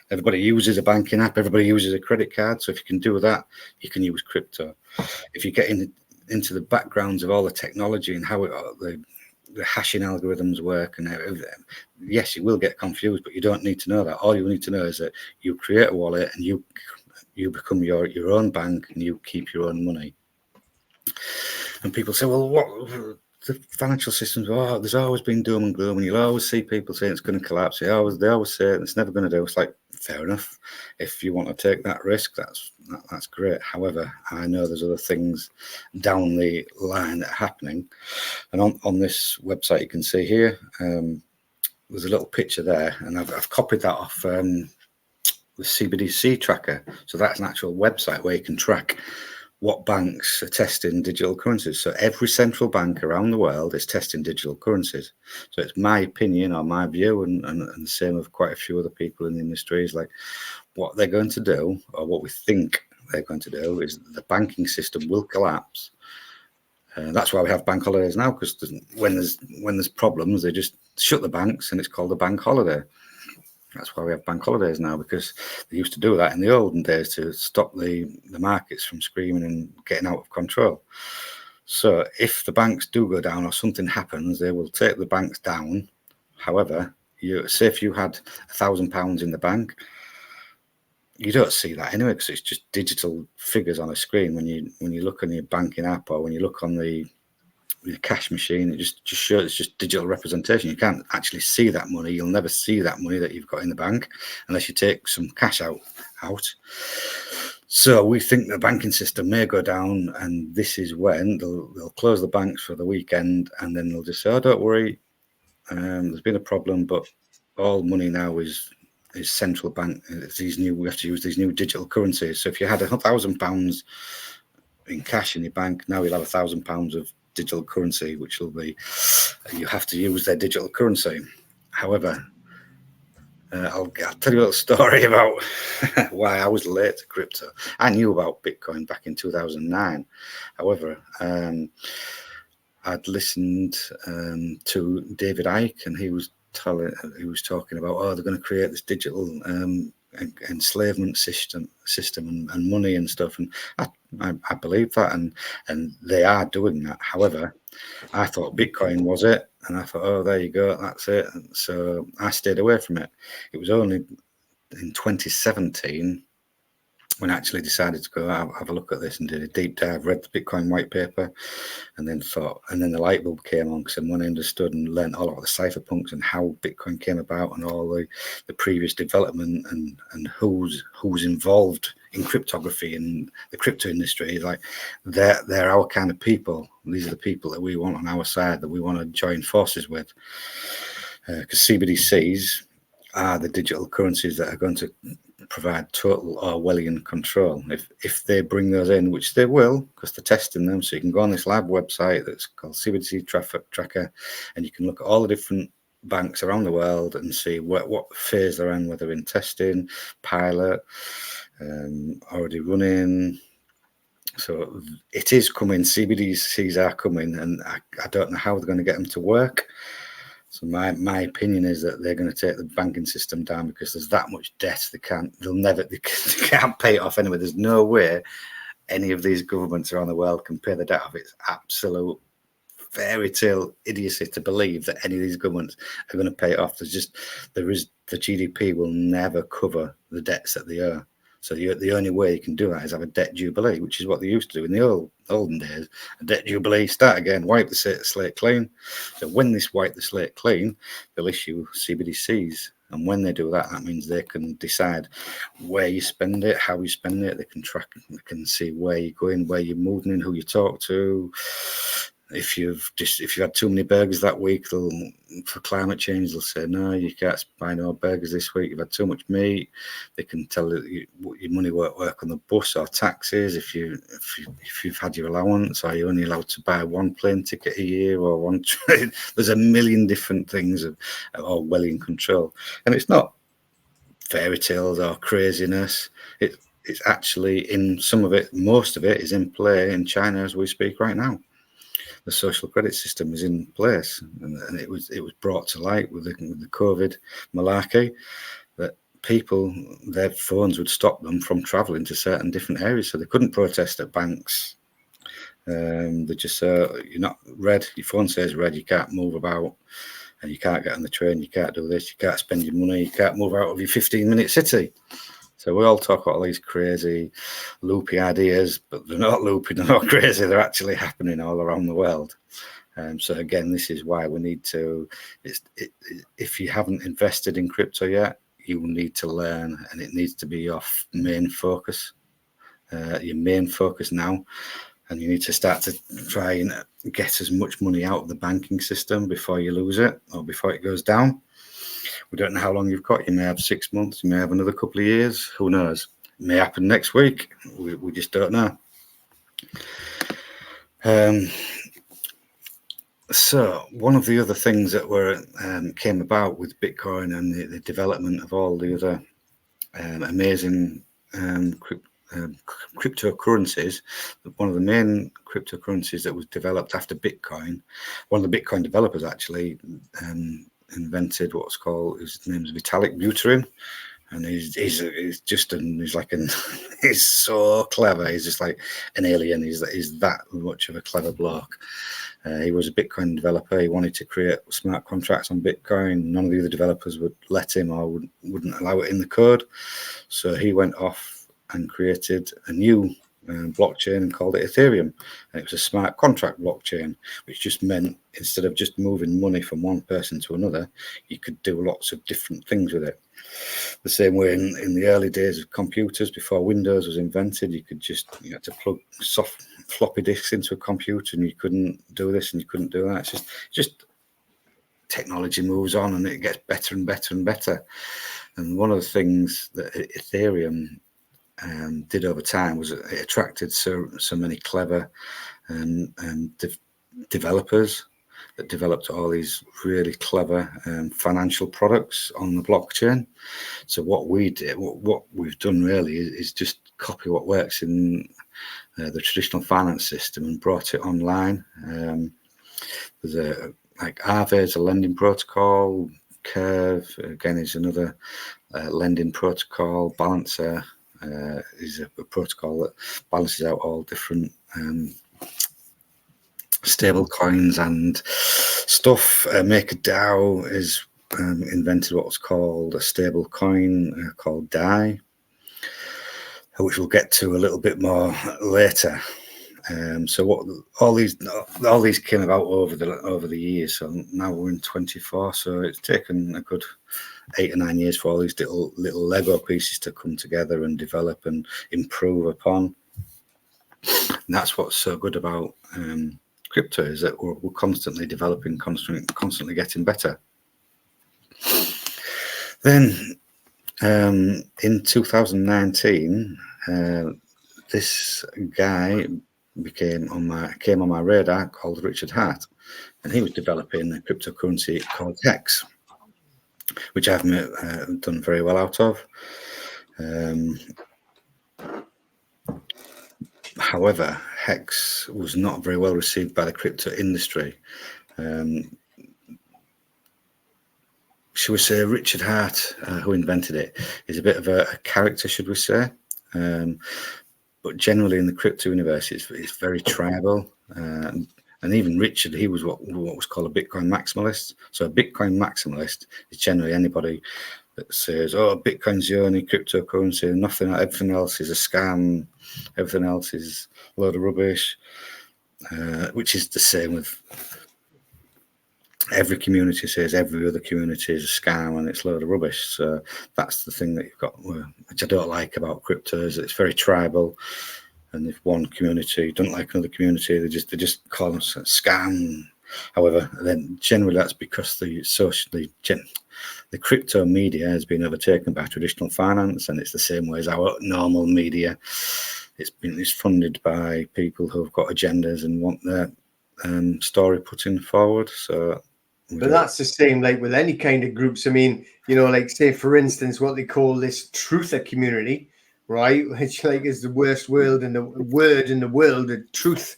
Everybody uses a banking app. Everybody uses a credit card. So if you can do that, you can use crypto. If you get into the backgrounds of all the technology and how the hashing algorithms work and everything, yes, you will get confused, but you don't need to know that. All you need to know is that you create a wallet and you become your own bank and you keep your own money. And people say, well, what the financial systems? Oh, there's always been doom and gloom, and you'll always see people saying it's going to collapse. They always say it's never going to do. It's like, fair enough. If you want to take that risk, that's great. However, I know there's other things down the line that are happening. And on this website, you can see here, there's a little picture there, and I've copied that off the CBDC tracker. So that's an actual website where you can track what banks are testing digital currencies. So every central bank around the world is testing digital currencies. So it's my opinion or my view, and the same of quite a few other people in the industry, is like, what they're going to do, or what we think they're going to do, is the banking system will collapse. That's why we have bank holidays now, because when there's problems, they just shut the banks and it's called a bank holiday. That's why we have bank holidays now, because they used to do that in the olden days to stop the markets from screaming and getting out of control. So if the banks do go down or something happens, they will take the banks down. However, say if you had £1,000 in the bank, you don't see that anyway, because it's just digital figures on a screen. When you look on your banking app, or when you look on the cash machine, it just shows, it's just digital representation. You can't actually see that money. You'll never see that money that you've got in the bank unless you take some cash out. So we think the banking system may go down, and this is when they'll close the banks for the weekend, and then they'll just say, oh, don't worry, there's been a problem, but all money now is central bank. We have to use these new digital currencies. So if you had £1,000 in cash in your bank, now you'll have £1,000 of digital currency, which will be, you have to use their digital currency. However, I'll tell you a little story about why I was late to crypto. I knew about Bitcoin back in 2009. However, I'd listened to David Icke, and he was talking about, oh, they're going to create this digital enslavement system and money and stuff, and I believe that, and they are doing that. However, I thought Bitcoin was it, and I thought, oh, there you go, that's it. And so I stayed away from it. It was only in 2017 when I actually decided to go have a look at this and did a deep dive, read the Bitcoin white paper, and then the light bulb came on, because when I understood and learned all about the cypherpunks and how Bitcoin came about, and all the previous development, and who's involved in cryptography and the crypto industry, like they're our kind of people. These are the people that we want on our side, that we want to join forces with, because CBDCs are the digital currencies that are going to provide total Orwellian control. If they bring those in, which they will, because they're testing them. So you can go on this lab website that's called CBDC Tracker, and you can look at all the different banks around the world and see what phase they're in, whether in testing, pilot, already running. So it is coming. CBDCs are coming, and I don't know how they're going to get them to work. So my opinion is that they're going to take the banking system down, because there's that much debt they can't pay it off anyway. There's no way any of these governments around the world can pay the debt off. It's absolute fairy tale idiocy to believe that any of these governments are going to pay it off. The GDP will never cover the debts that they owe. So the only way you can do that is have a debt jubilee, which is what they used to do in the olden days. A debt jubilee, start again, wipe the slate clean. So when this wipe the slate clean, they'll issue CBDCs. And when they do that, that means they can decide where you spend it, how you spend it. They can track, they can see where you're going, where you're moving, who you talk to. if you've had too many burgers that week, for climate change, they'll say, no, you can't buy no burgers this week. You've had too much meat. They can tell you your money won't work on the bus or taxis if you've had your allowance, or you're only allowed to buy one plane ticket a year or one train. There's a million different things that are all well in control, and it's not fairy tales or craziness. It's actually in some of it. Most of it is in play in China as we speak right now. The social credit system is in place, and it was brought to light with the COVID malarkey, that people, their phones would stop them from travelling to certain different areas, so they couldn't protest at banks. They just say, you're not red, your phone says red, you can't move about, and you can't get on the train, you can't do this, you can't spend your money, you can't move out of your 15-minute city. So we all talk about all these crazy, loopy ideas, but they're not loopy, they're not crazy, they're actually happening all around the world. So again, this is why we need to, if you haven't invested in crypto yet, you will need to learn, and it needs to be your main focus, now. And you need to start to try and get as much money out of the banking system before you lose it, or before it goes down. We don't know how long you've got. You may have 6 months. You may have another couple of years. Who knows? It may happen next week. We just don't know. So one of the other things that came about with Bitcoin and the development of all the other amazing cryptocurrencies, one of the main cryptocurrencies that was developed after Bitcoin, one of the Bitcoin developers actually invented what's called, his name's Vitalik Buterin, and he's so clever. He's just like an alien. He's that much of a clever bloke. He was a Bitcoin developer. He wanted to create smart contracts on Bitcoin. None of the other developers would let him, or wouldn't allow it in the code. So he went off and created a new blockchain and called it Ethereum. And it was a smart contract blockchain, which just meant instead of just moving money from one person to another, you could do lots of different things with it. The same way in the early days of computers, before Windows was invented, you had to plug soft floppy disks into a computer, and you couldn't do this and you couldn't do that. It's just technology moves on, and it gets better and better and better. And one of the things that Ethereum did over time was it attracted so many clever developers that developed all these really clever financial products on the blockchain. So what we've done really is just copy what works in the traditional finance system and brought it online. There's Aave is a lending protocol. Curve again is another lending protocol. Balancer is a protocol that balances out all different stable coins and stuff. MakerDAO is invented what was called a stable coin called DAI, which we'll get to a little bit more later. So what all these came about over the years. So now we're in 24. So it's taken a good 8 or 9 years for all these little Lego pieces to come together and develop and improve upon. And that's what's so good about crypto, is that we're constantly developing, constantly getting better. Then in 2019, this guy came on my radar called Richard Hart, and he was developing a cryptocurrency called Hex, which I've done very well out of. However, Hex was not very well received by the crypto industry. Should we say Richard Hart, who invented it, is a bit of a character, should we say? But generally in the crypto universe, it's very tribal. And even Richard, he was what was called a Bitcoin maximalist. So a Bitcoin maximalist is generally anybody that says, "Oh, Bitcoin's the only cryptocurrency, and everything else is a scam, everything else is a load of rubbish," which is the same with every community. Says every other community is a scam and it's a load of rubbish. So that's the thing that you've got, which I don't like about crypto, is that it's very tribal. And if one community don't like another community, they just call them a scam. However, then generally that's because the crypto media has been overtaken by traditional finance, and it's the same way as our normal media. It's funded by people who've got agendas and want their story put in forward. So, but that's the same like with any kind of groups. I mean, like say for instance, what they call this truther community, right? Which like is the worst word in the world, the truth,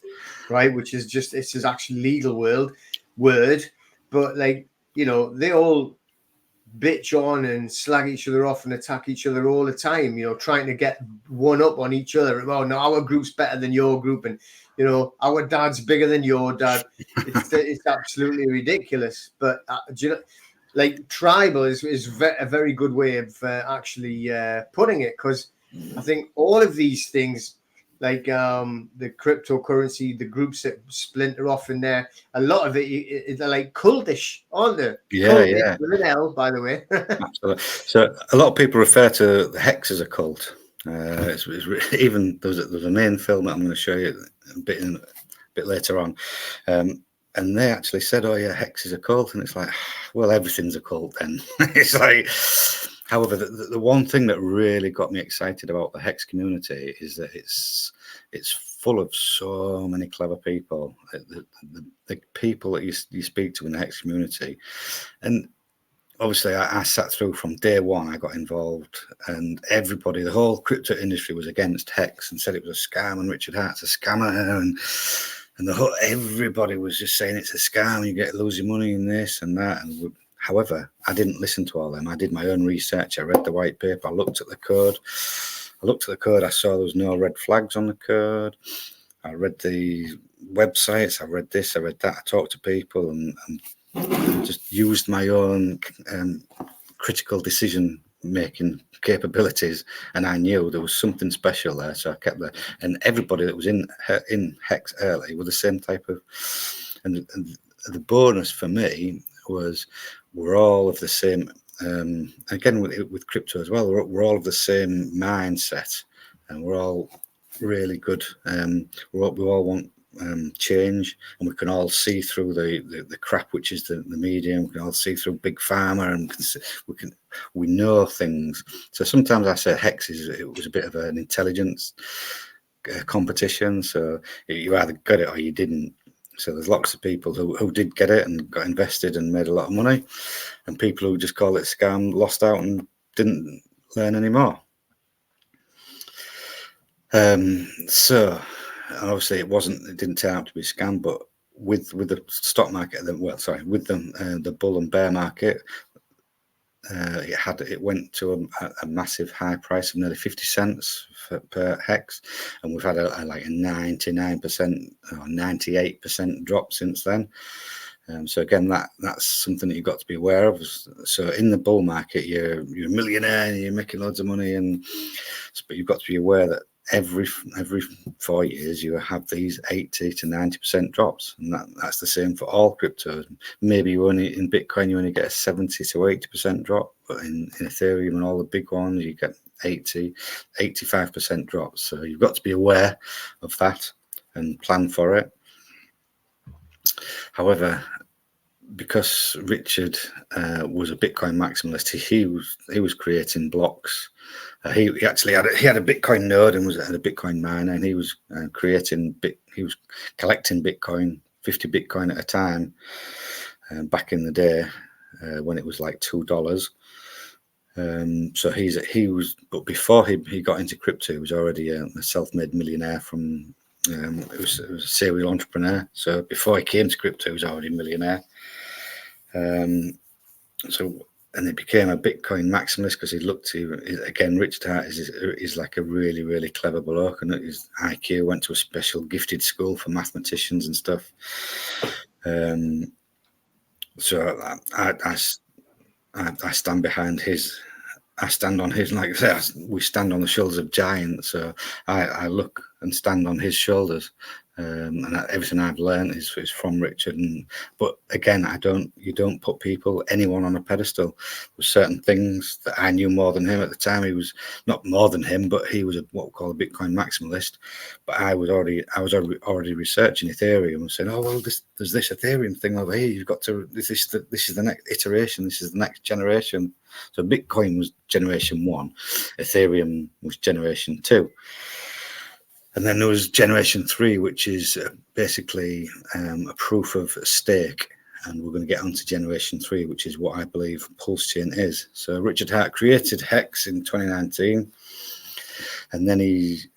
right? Which is just it's just actually legal word, but like they all bitch on and slag each other off and attack each other all the time, trying to get one up on each other. Oh no, our group's better than your group, and our dad's bigger than your dad. It's absolutely ridiculous. But like tribal is a very good way of actually putting it, because I think all of these things, like the cryptocurrency, the groups that splinter off in there, a lot of it they're like cultish, aren't they? Yeah, cultish, yeah. with an L, by the way. Absolutely. So a lot of people refer to the Hex as a cult. Even there's a main film that I'm going to show you a bit later on, and they actually said, "Oh yeah, Hex is a cult," and it's like, well, everything's a cult then. It's like, however, the one thing that really got me excited about the Hex community is that it's full of so many clever people. The people that you speak to in the Hex community, and obviously, I sat through from day one. I got involved, and everybody, the whole crypto industry, was against Hex and said it was a scam, and Richard Hart's a scammer, and everybody was just saying it's a scam. You lose your money in this and that. And however, I didn't listen to all them. I did my own research. I read the white paper. I looked at the code. I saw there was no red flags on the code. I read the websites. I read this. I read that. I talked to people and just used my own critical decision making capabilities, and I knew there was something special there, so I kept there. And everybody that was in Hex early were the same type of, and the bonus for me was we're all of the same. Again with crypto as well, we're all of the same mindset, and we're all really good. We all want change, and we can all see through the crap which is the media. We can all see through big pharma, and we know things. So sometimes I say Hex it was a bit of an intelligence competition. So you either got it or you didn't. So there's lots of people who did get it and got invested and made a lot of money, and people who just call it a scam lost out and didn't learn any more. So obviously it didn't turn out to be a scam, but with the stock market, with the bull and bear market, it went to a massive high price of nearly 50 cents per Hex, and we've had a 99% or 98% drop since then. So again, that's something that you've got to be aware of. So in the bull market, you're a millionaire and you're making loads of money, but you've got to be aware that every 4 years you have these 80 to 90% drops, and that's the same for all cryptos. Maybe in Bitcoin you only get a 70 to 80% drop, but in Ethereum and all the big ones you get 85% drops. So you've got to be aware of that and plan for it. However, because Richard was a Bitcoin maximalist, he was creating blocks. He actually had a Bitcoin node and was at a Bitcoin miner, and he was he was collecting Bitcoin, 50 Bitcoin at a time, back in the day when it was like $2. So but before he got into crypto, he was already a self-made millionaire from. It was a serial entrepreneur. So before he came to crypto, he was already a millionaire. And he became a Bitcoin maximalist because Richard Hart is like a really, really clever bloke, and his IQ went to a special gifted school for mathematicians and stuff. So I stand behind his. I stand on his, like I say, we stand on the shoulders of giants. So I look and stand on his shoulders, And everything I've learned is from Richard. But again, you don't put anyone on a pedestal. With certain things that I knew more than him at the time. He was not more than him, but he was what we call a Bitcoin maximalist. But I was already researching Ethereum and saying, oh well, there's this Ethereum thing over here. You've got to this is the next iteration. This is the next generation. So Bitcoin was generation 1, Ethereum was generation 2. And then there was generation 3, which is basically a proof of stake. And we're going to get onto generation 3, which is what I believe Pulse Chain is. So Richard Hart created Hex in 2019. And then he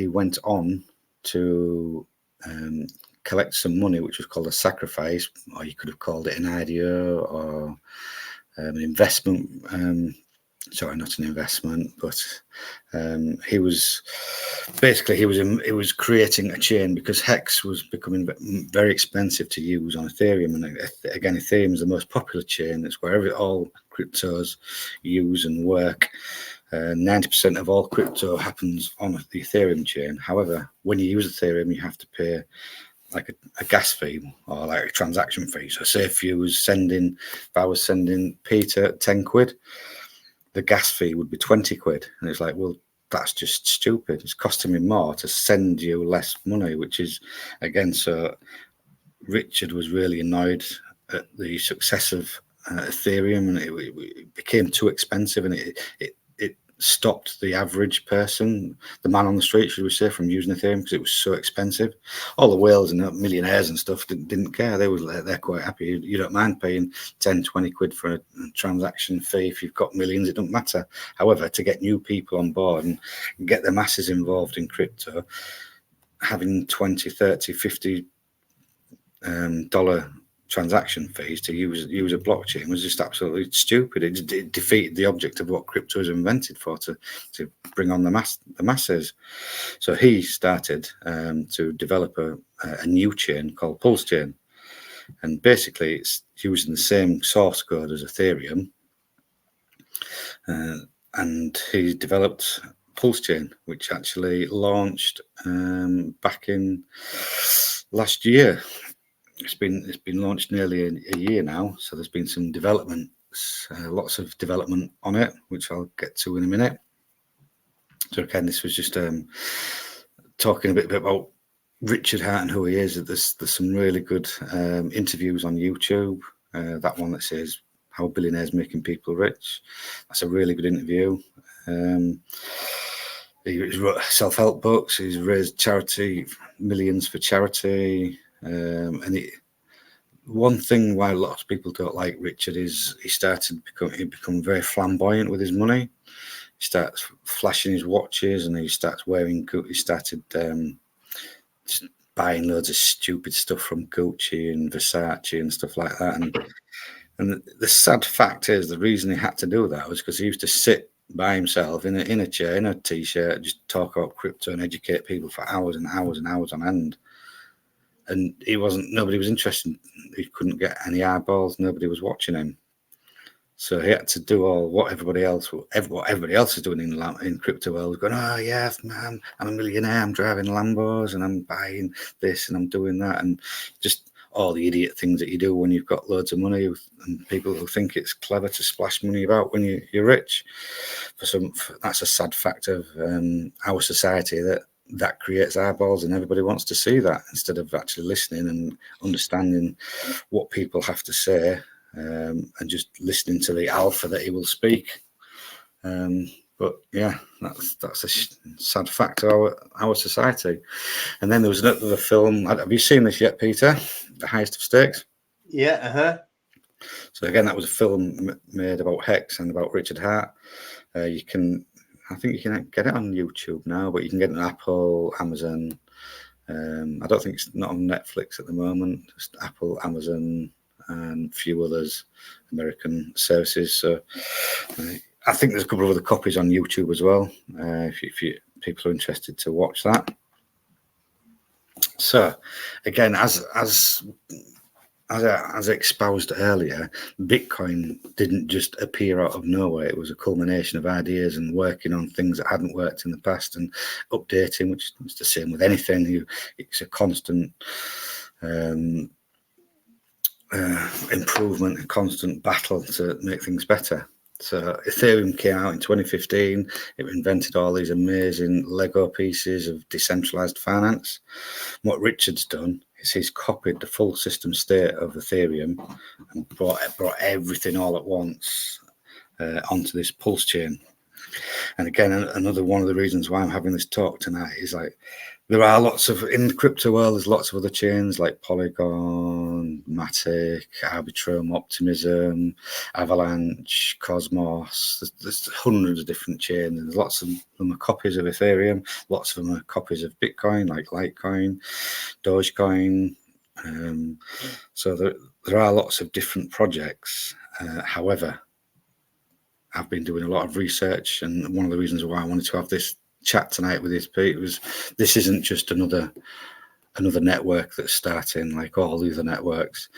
went on to collect some money, which was called a sacrifice, or you could have called it an idea or an investment. Sorry, not an investment, but he was creating a chain because Hex was becoming very expensive to use on Ethereum. And again, Ethereum is the most popular chain. It's where all cryptos use and work. 90% of all crypto happens on the Ethereum chain. However, when you use Ethereum, you have to pay like a gas fee or like a transaction fee. So say if I was sending Peter 10 quid, the gas fee would be 20 quid. And it's like, well, that's just stupid. It's costing me more to send you less money, which is, again, so Richard was really annoyed at the success of Ethereum, and it became too expensive, and it stopped the average person, the man on the street, should we say, from using Ethereum because it was so expensive. All the whales and millionaires and stuff didn't care. They're quite happy. You don't mind paying 10, 20 quid for a transaction fee. If you've got millions, it doesn't matter. However, to get new people on board and get the masses involved in crypto, having 20, 30, 50 dollar transaction fees to use a blockchain was just absolutely stupid. It defeated the object of what crypto was invented for, to bring on the masses. So he started to develop a new chain called Pulse Chain, and basically it's using the same source code as Ethereum, and he developed Pulse Chain, which actually launched back in last year. It's been launched nearly a year now, so there's been some developments, lots of development on it, which I'll get to in a minute. So again, this was just talking a bit about Richard Hart and who he is. There's some really good interviews on YouTube. That one that says "How Billionaires Making People Rich." That's a really good interview. He's wrote self-help books. He's raised millions for charity. And one thing why a lot of people don't like Richard is he become very flamboyant with his money. He starts flashing his watches, and he started just buying loads of stupid stuff from Gucci and Versace and stuff like that. And the sad fact is, the reason he had to do that was because he used to sit by himself in a chair, in a t-shirt, just talk about crypto and educate people for hours and hours and hours on end. And nobody was interested. He couldn't get any eyeballs. Nobody was watching him. So he had to do all what everybody else is doing in crypto world, going, oh yeah, man, I'm a millionaire, I'm driving Lambos and I'm buying this and I'm doing that, and just all the idiot things that you do when you've got loads of money, and people who think it's clever to splash money about when you're rich. That's a sad fact of our society, that creates eyeballs, and everybody wants to see that instead of actually listening and understanding what people have to say, and just listening to the alpha that he will speak. But yeah, that's a sad fact of our society. And then there was another film. Have you seen this yet, Peter? The Highest of Stakes? Yeah. So again, that was a film made about Hex and about Richard Hart. I think you can get it on YouTube now, but you can get it on Apple, Amazon. I don't think it's not on Netflix at the moment. Just Apple, Amazon, and a few others, American services. So I think there's a couple of other copies on YouTube as well, if people are interested to watch that. So again, as as I espoused earlier, Bitcoin didn't just appear out of nowhere. It was a culmination of ideas and working on things that hadn't worked in the past and updating, which is the same with anything. It's a constant improvement, a constant battle to make things better. So Ethereum came out in 2015. It invented all these amazing Lego pieces of decentralized finance. What Richard's done is he's copied the full system state of Ethereum and brought everything all at once onto this pulse chain. And again, another one of the reasons why I'm having this talk tonight is like, there are lots of, in the crypto world, there's lots of other chains like Polygon, Matic, Arbitrum, Optimism, Avalanche, Cosmos. There's hundreds of different chains. There's lots of them are copies of Ethereum. Lots of them are copies of Bitcoin, like Litecoin, Dogecoin. So there are lots of different projects. However, I've been doing a lot of research, and one of the reasons why I wanted to have this chat tonight with this Pete was this isn't just another network that's starting like all the other networks.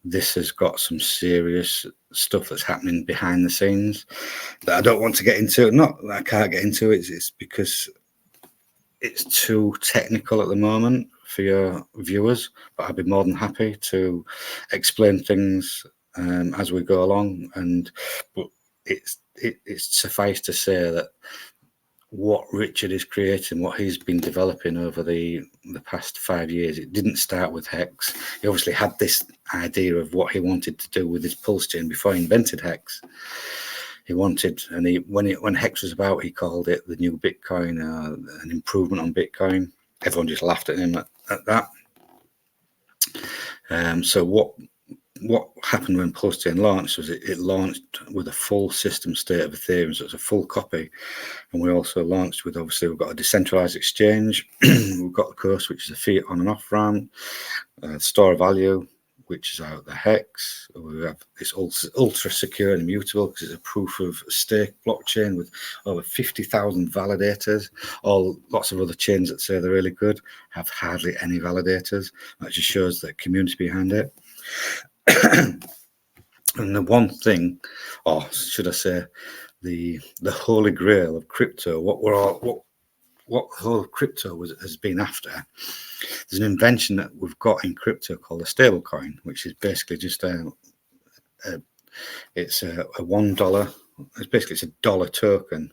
This has got some serious stuff that's happening behind the scenes that I don't want to get into. Not that I can't get into it, it's because it's too technical at the moment for your viewers, but I'd be more than happy to explain things as we go along. But it's suffice to say that what Richard is creating, what he's been developing over the past 5 years, it didn't start with Hex. He obviously had this idea of what he wanted to do with his pulse chain before he invented Hex. He wanted, and when Hex was about, he called it the new Bitcoin, an improvement on Bitcoin. Everyone just laughed at him at that. So what happened when Pulse Chain launched was it launched with a full system state of Ethereum, so it's a full copy. And we also launched with, obviously, we've got a decentralized exchange. We've got the course, which is a fiat on and off ramp, store of value, which is out the Hex. We have this ultra secure and immutable because it's a proof of stake blockchain with over 50,000 validators. Lots of other chains that say they're really good have hardly any validators. That just shows the community behind it. And the one thing, or should I say, the holy grail of crypto, what whole crypto has been after. There's an invention that we've got in crypto called a stable coin, which is basically just it's a $1. It's a dollar token,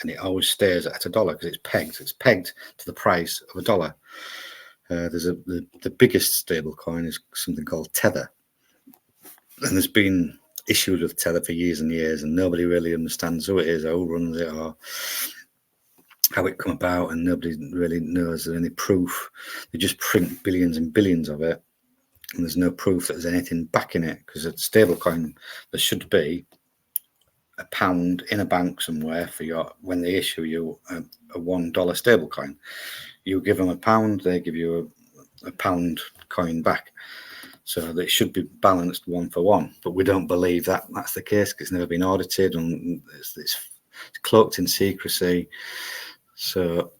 and it always stays at $1 because it's pegged to the price of $1. There's the biggest stable coin is something called Tether, and there's been issues with Tether for years and years, and nobody really understands who it is, or who runs it, or how it come about, and nobody really knows there's any proof. They just print billions and billions of it, and there's no proof that there's anything backing it, because a stable coin, there should be £1 in a bank somewhere for when they issue you a $1 stable coin. You give them £1, they give you a £1 coin back. So they should be balanced 1 for 1. But we don't believe that that's the case, because it's never been audited, and it's cloaked in secrecy. So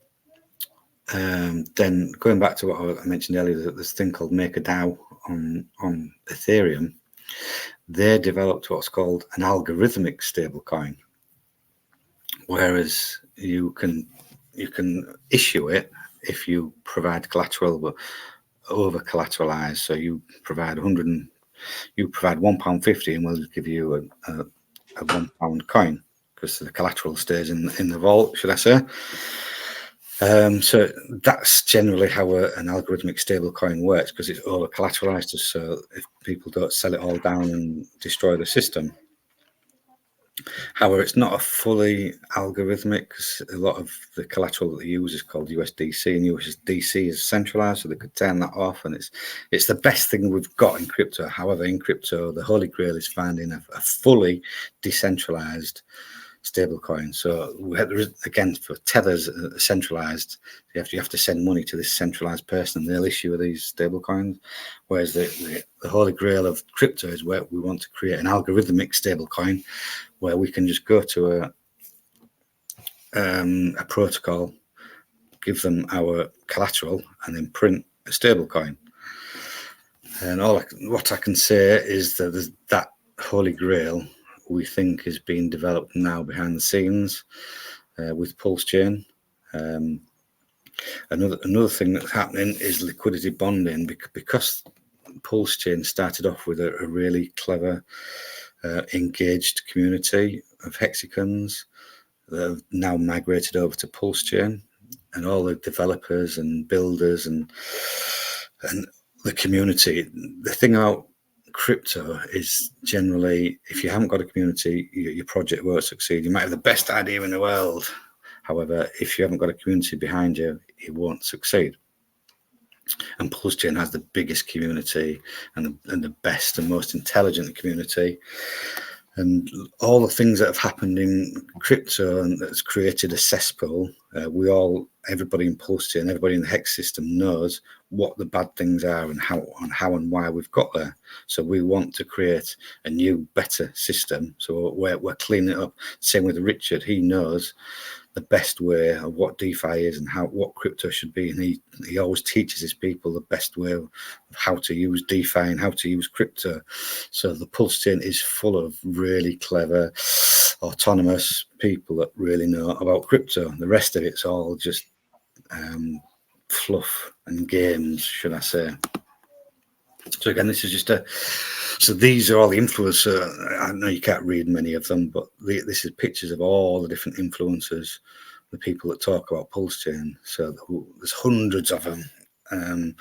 then going back to what I mentioned earlier, there's this thing called MakerDAO on Ethereum. They developed what's called an algorithmic stablecoin, whereas you can issue it if you provide collateral, but over collateralized. So you provide £1.50, and we'll give you a £1 coin, because the collateral stays in the vault, should I say. So that's generally how an algorithmic stablecoin works, because it's over collateralized, so if people don't sell it all down and destroy the system. However, it's not a fully algorithmic, because a lot of the collateral that they use is called USDC, and USDC is centralized, so they could turn that off, and it's the best thing we've got in crypto. However, in crypto, the holy grail is finding a fully decentralized stablecoin. So again, for Tether's centralized, you have to send money to this centralized person, and they'll issue these stablecoins. Whereas the holy grail of crypto is where we want to create an algorithmic stablecoin, where we can just go to a protocol, give them our collateral, and then print a stablecoin. And what I can say is that that Holy Grail we think is being developed now behind the scenes with Pulse Chain. Another thing that's happening is liquidity bonding, because Pulse Chain started off with a really clever, engaged community of hexagons that have now migrated over to Pulse Chain, and all the developers and builders and the community. The thing about crypto is generally, if you haven't got a community, your project won't succeed. You might have the best idea in the world. However, if you haven't got a community behind you, it won't succeed. And Pulse Chain has the biggest community and the best and most intelligent community. And all the things that have happened in crypto and that's created a cesspool, everybody in Pulse Chain, everybody in the hex system knows what the bad things are and how and why we've got there. So we want to create a new, better system. So we're cleaning it up. Same with Richard. He knows the best way of what DeFi is and what crypto should be, and he always teaches his people the best way of how to use DeFi and how to use crypto. So the Pulse Chain is full of really clever, autonomous people that really know about crypto. The rest of it's all just fluff and games, should I say. So again, this is just so these are all the influencers. I know you can't read many of them, but this is pictures of all the different influencers, the people that talk about Pulse Chain. So there's hundreds of them.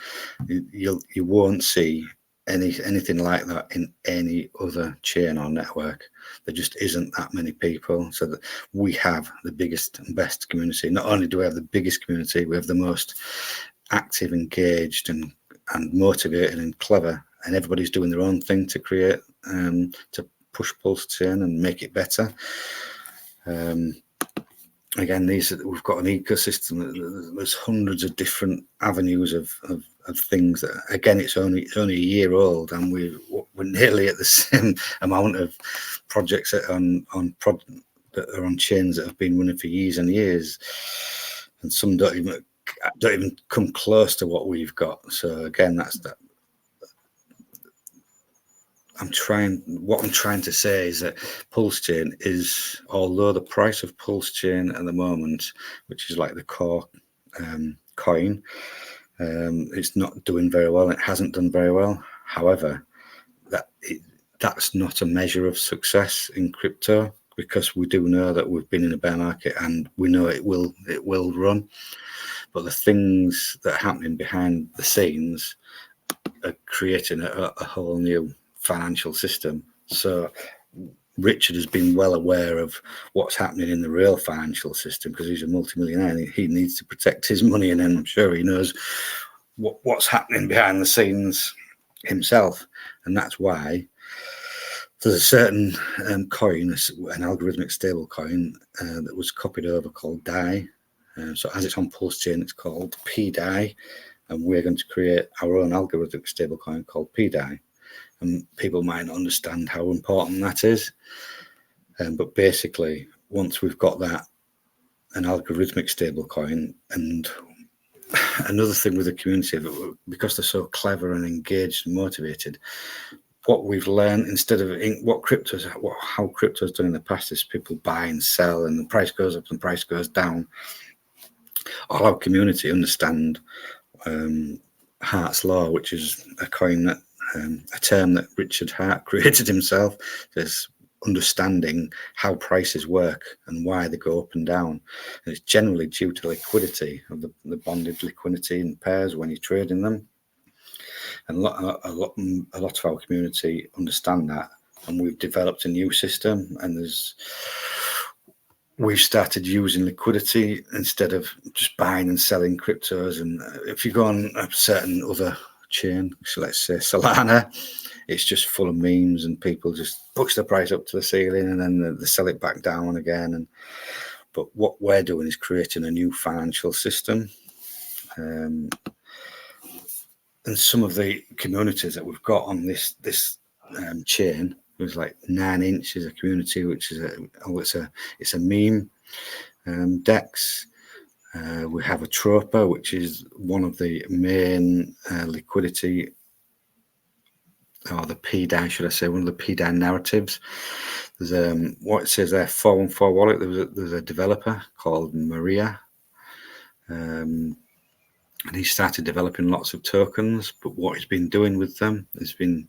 You won't see anything like that in any other chain or network. There just isn't that many people. So that we have the biggest and best community. Not only do we have the biggest community, we have the most active, engaged, and motivated and clever, and everybody's doing their own thing to create to push Pulse Chain and make it better. Again, we've got an ecosystem. There's hundreds of different avenues of things that, again, it's only a year old, and we're nearly at the same amount of projects that are on chains that have been running for years and years, and some don't even come close to what we've got. So again, that's that. What I'm trying to say is that Pulse Chain is, although the price of Pulse Chain at the moment, which is like the core coin, it's not doing very well. It hasn't done very well. However, that's not a measure of success in crypto, because we do know that we've been in a bear market and we know it will run. But the things that are happening behind the scenes are creating a whole new financial system. So Richard has been well aware of what's happening in the real financial system, because he's a multimillionaire and he needs to protect his money, and I'm sure he knows what's happening behind the scenes himself. And that's why there's a certain coin, an algorithmic stable coin that was copied over called DAI. So as it's on Pulse Chain, it's called PDAI, and we're going to create our own algorithmic stablecoin called PDAI. And people might not understand how important that is, but basically, once we've got that, an algorithmic stablecoin, and another thing with the community, because they're so clever and engaged and motivated, what we've learned, instead of how crypto's done in the past, is people buy and sell, and the price goes up and the price goes down. All our community understand Hart's Law, which is a coin that a term that Richard Hart created himself. There's understanding how prices work and why they go up and down. And it's generally due to liquidity, of the bonded liquidity in pairs when you trade in them. And a lot of our community understand that, and we've developed a new system, and we've started using liquidity instead of just buying and selling cryptos. And if you go on a certain other chain, so let's say Solana, it's just full of memes, and people just push the price up to the ceiling and then they sell it back down again. But what we're doing is creating a new financial system. And some of the communities that we've got on this chain, there's like 9 inches of community, which is it's a meme DEX. We have a Tropa, which is one of the main liquidity or the PDI, should I say, one of the PDI narratives. There's what it says there, 414 wallet. There's a developer called Maria, and he started developing lots of tokens. But what he's been doing with them has been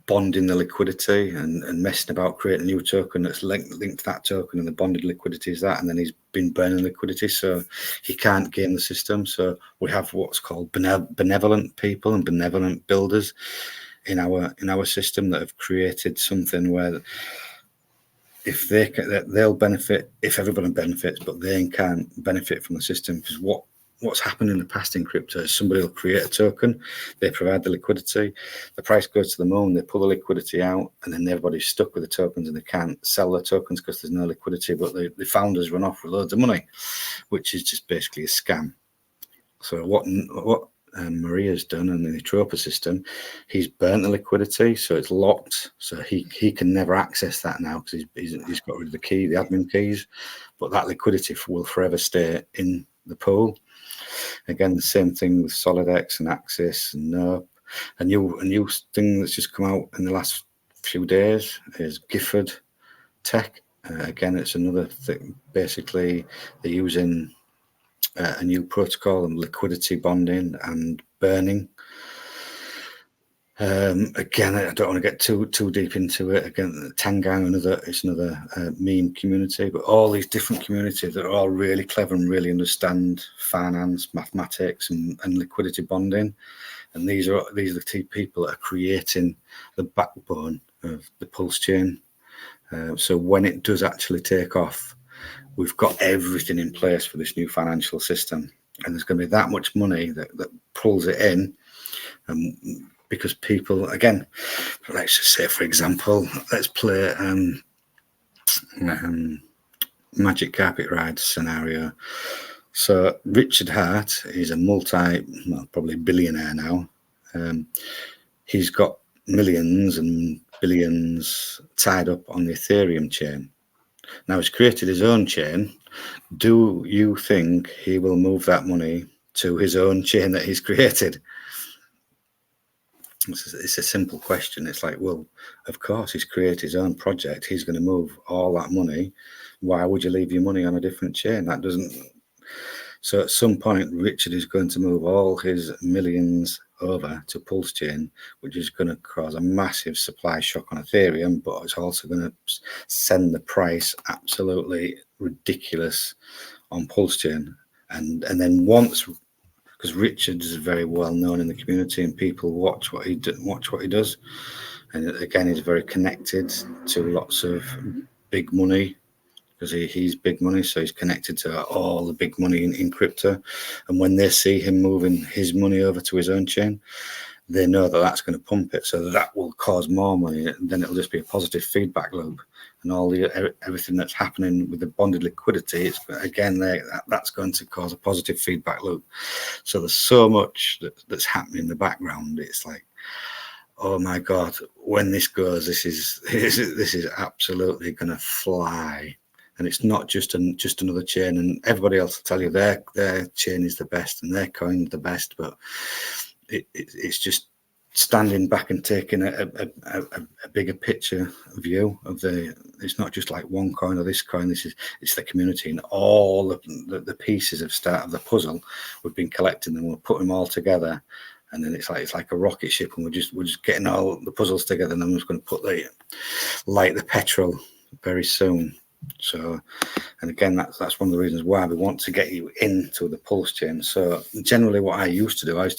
bonding the liquidity and messing about creating a new token that's linked to that token, and the bonded liquidity is that, and then he's been burning liquidity, so he can't game the system. So we have what's called benevolent people and benevolent builders in our system that have created something where if they'll benefit if everybody benefits, but they can't benefit from the system, because what's happened in the past in crypto is somebody will create a token, they provide the liquidity, the price goes to the moon, they pull the liquidity out, and then everybody's stuck with the tokens and they can't sell their tokens because there's no liquidity, but the founders run off with loads of money, which is just basically a scam. So what Maria's done in the Tropa system, he's burnt the liquidity, so it's locked, so he can never access that now because he's got rid of the key, the admin keys, but that liquidity will forever stay in the pool. Again, the same thing with SolidX and Axis and NERP. A new thing that's just come out in the last few days is Gifford Tech. Again, it's another thing. Basically, they're using a new protocol and liquidity bonding and burning. Again, I don't want to get too deep into it. Again, Tangang, it's another meme community, but all these different communities that are all really clever and really understand finance, mathematics, and liquidity bonding. And these are the two people that are creating the backbone of the Pulse chain. So when it does actually take off, we've got everything in place for this new financial system, and there's going to be that much money that pulls it in. Because people, again, let's just say, for example, let's play Magic Carpet Ride scenario. So Richard Hart is a probably billionaire now. He's got millions and billions tied up on the Ethereum chain. Now he's created his own chain. Do you think he will move that money to his own chain that he's created? It's a simple question. It's like, well, of course, he's created his own project. He's going to move all that money. Why would you leave your money on a different chain? That doesn't. So at some point, Richard is going to move all his millions over to Pulse chain, which is going to cause a massive supply shock on Ethereum, but it's also going to send the price absolutely ridiculous on Pulse chain. And then once, because Richard is very well known in the community and people watch what he does, and again he's very connected to lots of big money because he's big money, so he's connected to all the big money in crypto, and when they see him moving his money over to his own chain, they know that that's going to pump it, so that will cause more money, and then it'll just be a positive feedback loop. And everything that's happening with the bonded liquidity, it's again that's going to cause a positive feedback loop. So there's so much that's happening in the background. It's like, oh my God, when this goes, this is absolutely going to fly. And it's not just another chain, and everybody else will tell you their chain is the best and their coin the best, but it's just standing back and taking a bigger picture view of it's not just like one coin or this coin. It's the community and all the pieces of the puzzle. We've been collecting them, we'll put them all together, and then it's like a rocket ship, and we're just getting all the puzzles together, and then we're just going to light the petrol very soon. So, and again, that's one of the reasons why we want to get you into the Pulse chain. So generally what I used to do, I used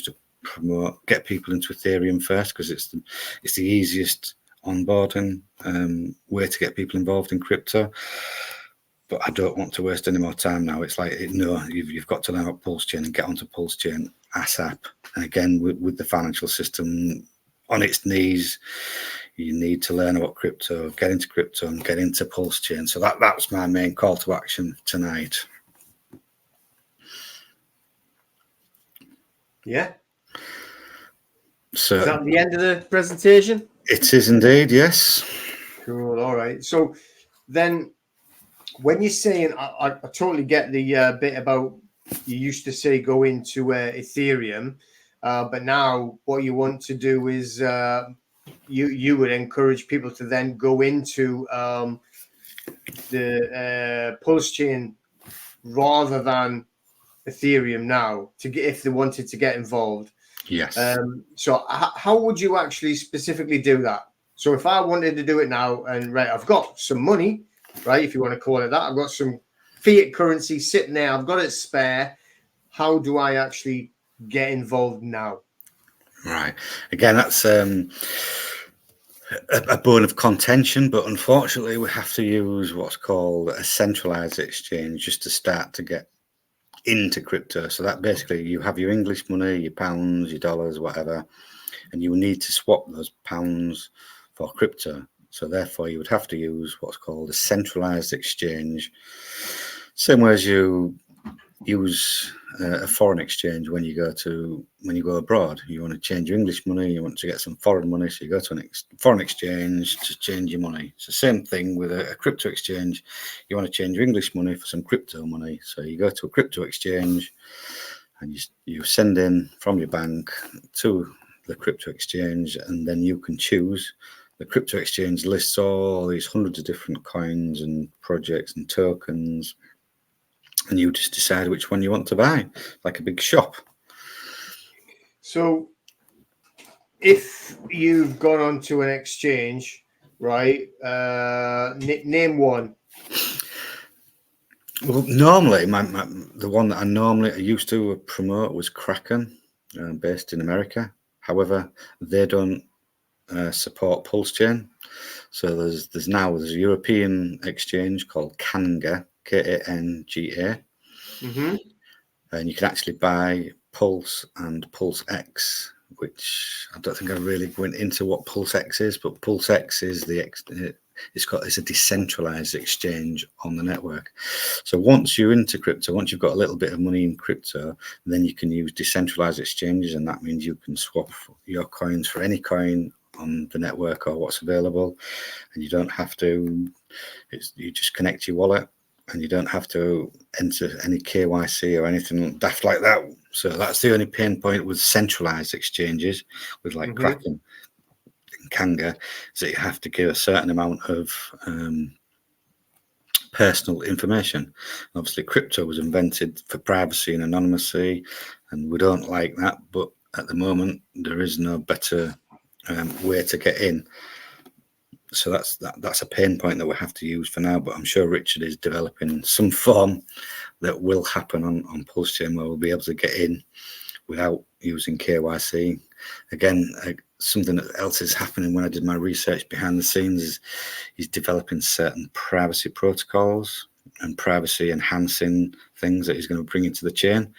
to get people into Ethereum first, because it's the easiest onboarding way to get people involved in crypto. But I don't want to waste any more time now. It's like, no, you've got to learn about Pulse chain and get onto Pulse chain ASAP. And again, with the financial system on its knees, you need to learn about crypto, get into crypto, and get into Pulse chain. So that's my main call to action tonight. Yeah. So is that the end of the presentation? It is indeed, yes. Cool. All right. So then, when you're saying, I totally get the bit about you used to say go into Ethereum, but now what you want to do is you would encourage people to then go into the pulse chain rather than Ethereum now to get if they wanted to get involved. Yes. So how would you actually specifically do that? So if I wanted to do it now, and right, I've got some money, right, if you want to call it that, I've got some fiat currency sitting there, I've got it spare. How do I actually get involved now? Right. Again, that's a bone of contention, but unfortunately we have to use what's called a centralized exchange just to start to get into crypto. So that basically you have your English money, your pounds, your dollars, whatever, and you need to swap those pounds for crypto. So therefore you would have to use what's called a centralized exchange, same way as you use a foreign exchange when you go abroad. You want to change your English money, you want to get some foreign money, so you go to a foreign exchange to change your money. It's the same thing with a crypto exchange. You want to change your English money for some crypto money, so you go to a crypto exchange and you send in from your bank to the crypto exchange, and then you can choose. The crypto exchange lists all these hundreds of different coins and projects and tokens, and you just decide which one you want to buy, like a big shop. So if you've gone onto an exchange, right, name one. Well, normally, the one that I used to promote was Kraken, based in America. However, they don't support Pulse Chain. So there's a European exchange called Kanga, Kanga, and you can actually buy Pulse and Pulse X, which I don't think I really went into what Pulse X is, but Pulse X is it's a decentralized exchange on the network. So once you're into crypto, once you've got a little bit of money in crypto, then you can use decentralized exchanges, and that means you can swap your coins for any coin on the network or what's available, and you don't have to. You just connect your wallet, and you don't have to enter any KYC or anything daft like that. So that's the only pain point with centralized exchanges, with like Kraken and Kanga, is that you have to give a certain amount of personal information. Obviously, crypto was invented for privacy and anonymity, and we don't like that. But at the moment, there is no better way to get in. So that's a pain point that we have to use for now. But I'm sure Richard is developing some form that will happen on Pulse Chain where we'll be able to get in without using KYC. Again, something else is happening when I did my research behind the scenes is he's developing certain privacy protocols and privacy enhancing things that he's going to bring into the chain.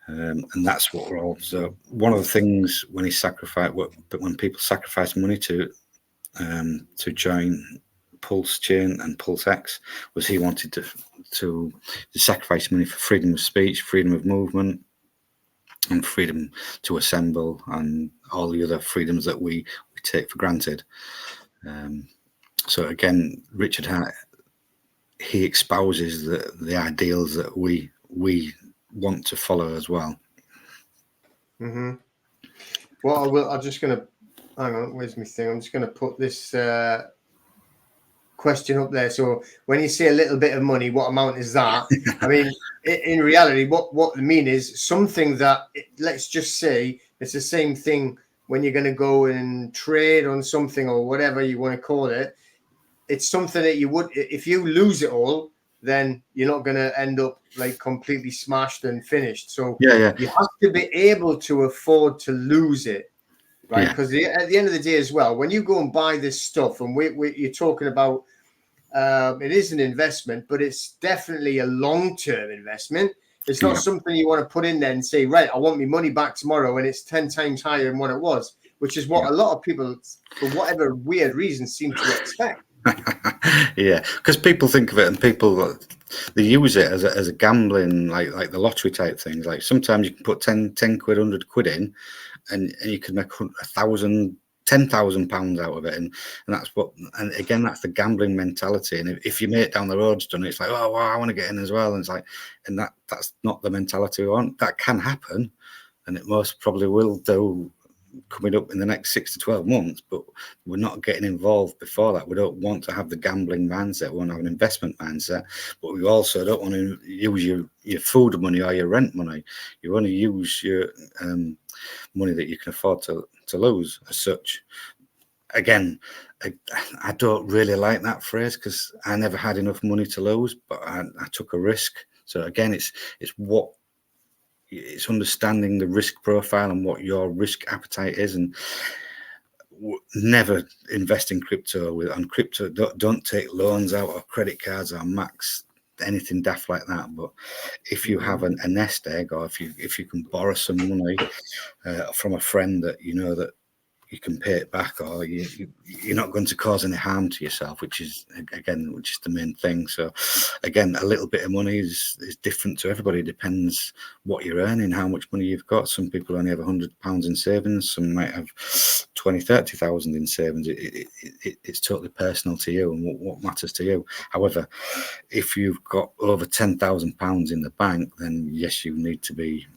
And that's what we're all. So one of the things when people sacrifice money to join Pulse Chain and Pulse X was he wanted to sacrifice money for freedom of speech, freedom of movement, and freedom to assemble, and all the other freedoms that we take for granted. So again, Richard he espouses the ideals that we want to follow as well. Well, I'm just going to hang on. Where's my thing? I'm just going to put this question up there. So when you say a little bit of money, what amount is that? I mean, in reality, what I mean is something that, let's just say it's the same thing when you're going to go and trade on something or whatever you want to call it. It's something that you would, if you lose it all, then you're not going to end up like completely smashed and finished. So you have to be able to afford to lose it, right? Because at the end of the day as well, when you go and buy this stuff, and you're talking about, it is an investment, but it's definitely a long-term investment. It's not something you want to put in there and say, right, I want my money back tomorrow, and it's 10 times higher than what it was, which is what a lot of people, for whatever weird reason, seem to expect. Yeah, because people think of it, and they use it as a gambling, like the lottery type things. Like sometimes you can put 10 quid, 100 quid in, and you can make 1,000, 10,000 pounds out of it, and that's what. And again, that's the gambling mentality. And if your mate down the road's done it, it's like, oh, well, I want to get in as well. And it's like, and that's not the mentality we want. That can happen, and it most probably will do coming up in the next 6 to 12 months, but we're not getting involved before that. We don't want to have the gambling mindset. We want to have an investment mindset, but we also don't want to use your food money or your rent money. You want to use your money that you can afford to lose as such. Again, I don't really like that phrase because I never had enough money to lose, but I took a risk. So again, it's understanding the risk profile and what your risk appetite is, and never invest in crypto on crypto. Don't take loans out or credit cards or max anything daft like that. But if you have a nest egg, or if you can borrow some money from a friend that you know that you can pay it back, or you're not going to cause any harm to yourself, which is the main thing. So again, a little bit of money is different to everybody. It depends what you're earning, how much money you've got. Some people only have £100 in savings, some might have 20, 30,000 in savings. It's totally personal to you and what matters to you. However, if you've got over £10,000 in the bank, then yes, you need to be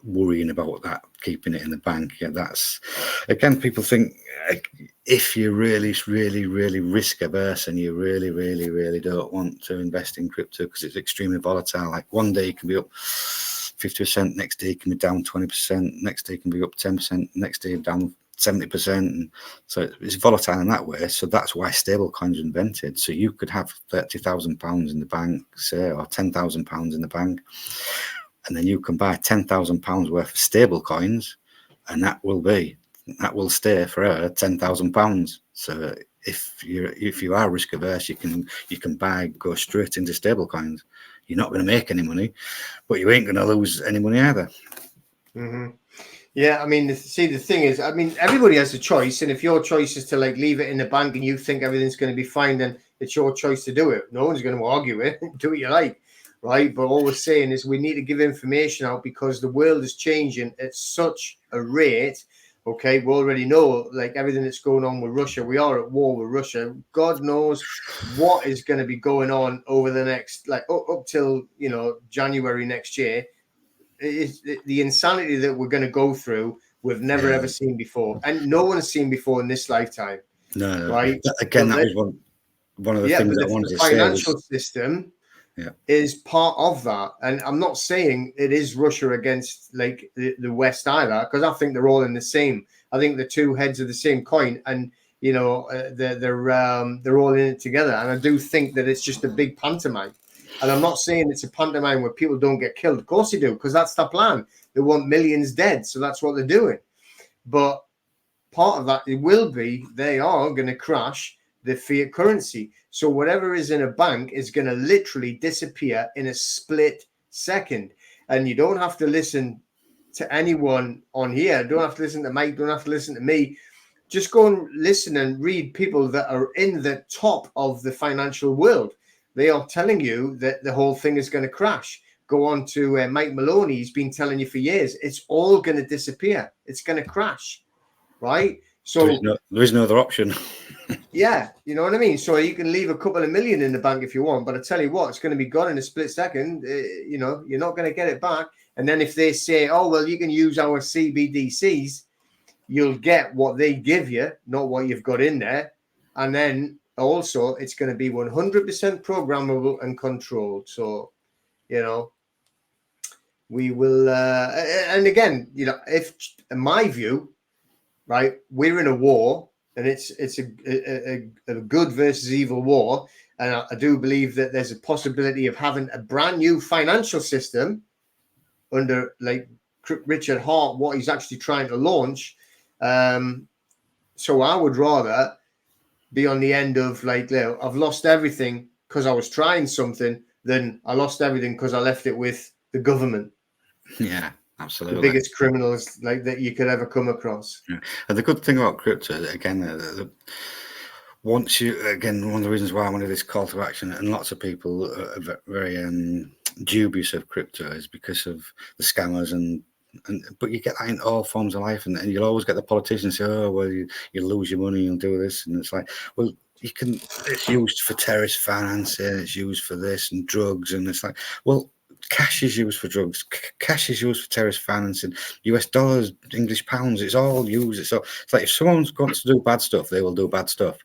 worrying about that, keeping it in the bank. Yeah, that's, again, people think if you're really risk averse and you really don't want to invest in crypto because it's extremely volatile, like one day it can be up 50%, next day it can be down 20%, next day it can be up 10%, next day down 70%, and so it's volatile in that way. So that's why stable coins are invented. So you could have £30,000 in the bank, say, or £10,000 in the bank, and then you can buy £10,000 worth of stable coins, and that will stay forever, £10,000. So if you are risk averse, you can go straight into stable coins. You're not going to make any money, but you ain't going to lose any money either. Mm-hmm. Yeah, I mean, the thing is, I mean, everybody has a choice, and if your choice is to like leave it in the bank and you think everything's going to be fine, then it's your choice to do it. No one's going to argue it. Do what you like. Right, but all we're saying is we need to give information out because the world is changing at such a rate. Okay, we already know, like, everything that's going on with Russia. We are at war with Russia. God knows what is going to be going on over the next, like, up till January next year. The insanity that we're going to go through, we've never ever seen before, and no one has seen before in this lifetime. No. Right. Again, that was one of the things I wanted to say. The financial system is part of that, and I'm not saying it is Russia against like the West either, because I think they're all in the same. I think the two heads of the same coin, and they're all in it together. And I do think that it's just a big pantomime. And I'm not saying it's a pantomime where people don't get killed. Of course they do, because that's the plan. They want millions dead, so that's what they're doing. But part of that, it will be they are going to crash the fiat currency. So whatever is in a bank is going to literally disappear in a split second. And you don't have to listen to anyone on here. Don't have to listen to Mike. Don't have to listen to me. Just go and listen and read people that are in the top of the financial world. They are telling you that the whole thing is going to crash. Go on to Mike Maloney. He's been telling you for years. It's all going to disappear. It's going to crash, right? So there is no other option. Yeah, you know what I mean? So you can leave a couple of million in the bank if you want, but I tell you what, it's going to be gone in a split second. You're not going to get it back. And then if they say, oh, well, you can use our CBDCs, you'll get what they give you, not what you've got in there. And then also it's going to be 100% programmable and controlled. So, we will, and again, if in my view, right, we're in a war, and it's a good versus evil war. And I do believe that there's a possibility of having a brand new financial system under like Richard Hart, what he's actually trying to launch. So I would rather be on the end of like, I've lost everything because I was trying something than I lost everything because I left it with the government. Yeah. Absolutely. The biggest criminals like that you could ever come across. Yeah. And the good thing about crypto, again, one of the reasons why I wanted this call to action, and lots of people are very dubious of crypto, is because of the scammers but you get that in all forms of life, and you'll always get the politicians say, oh, well, you lose your money, you'll do this, and it's like, well, it's used for terrorist financing, it's used for this and drugs, and it's like, well, cash is used for drugs. Cash is used for terrorist financing. US dollars, English pounds. It's all used. So it's like if someone's got to do bad stuff, they will do bad stuff.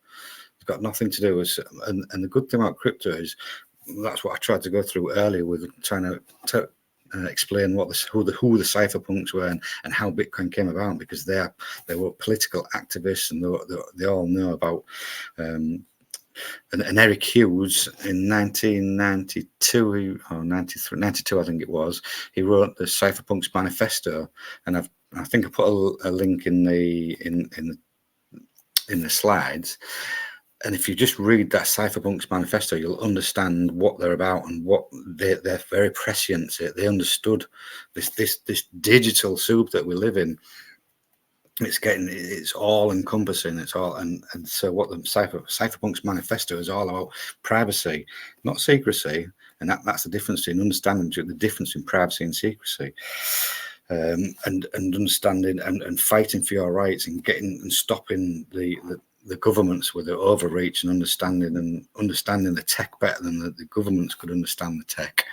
It's got nothing to do with. And the good thing about crypto is that's what I tried to go through earlier with trying to explain who the cypherpunks were and how Bitcoin came about, because they were political activists, and they all know about. And Eric Hughes in 1992 or 93, 92, I think it was, he wrote the Cypherpunks Manifesto, and I think I put a link in the slides. And if you just read that Cypherpunks Manifesto, you'll understand what they're about and what they're very prescient. They understood this digital soup that we live in. It's all encompassing. It's all and so what the Cypherpunks Manifesto is all about: privacy, not secrecy, and that's the difference in understanding the difference in privacy and secrecy, and understanding and fighting for your rights and getting and stopping the governments with their overreach and understanding the tech better than the governments could understand the tech.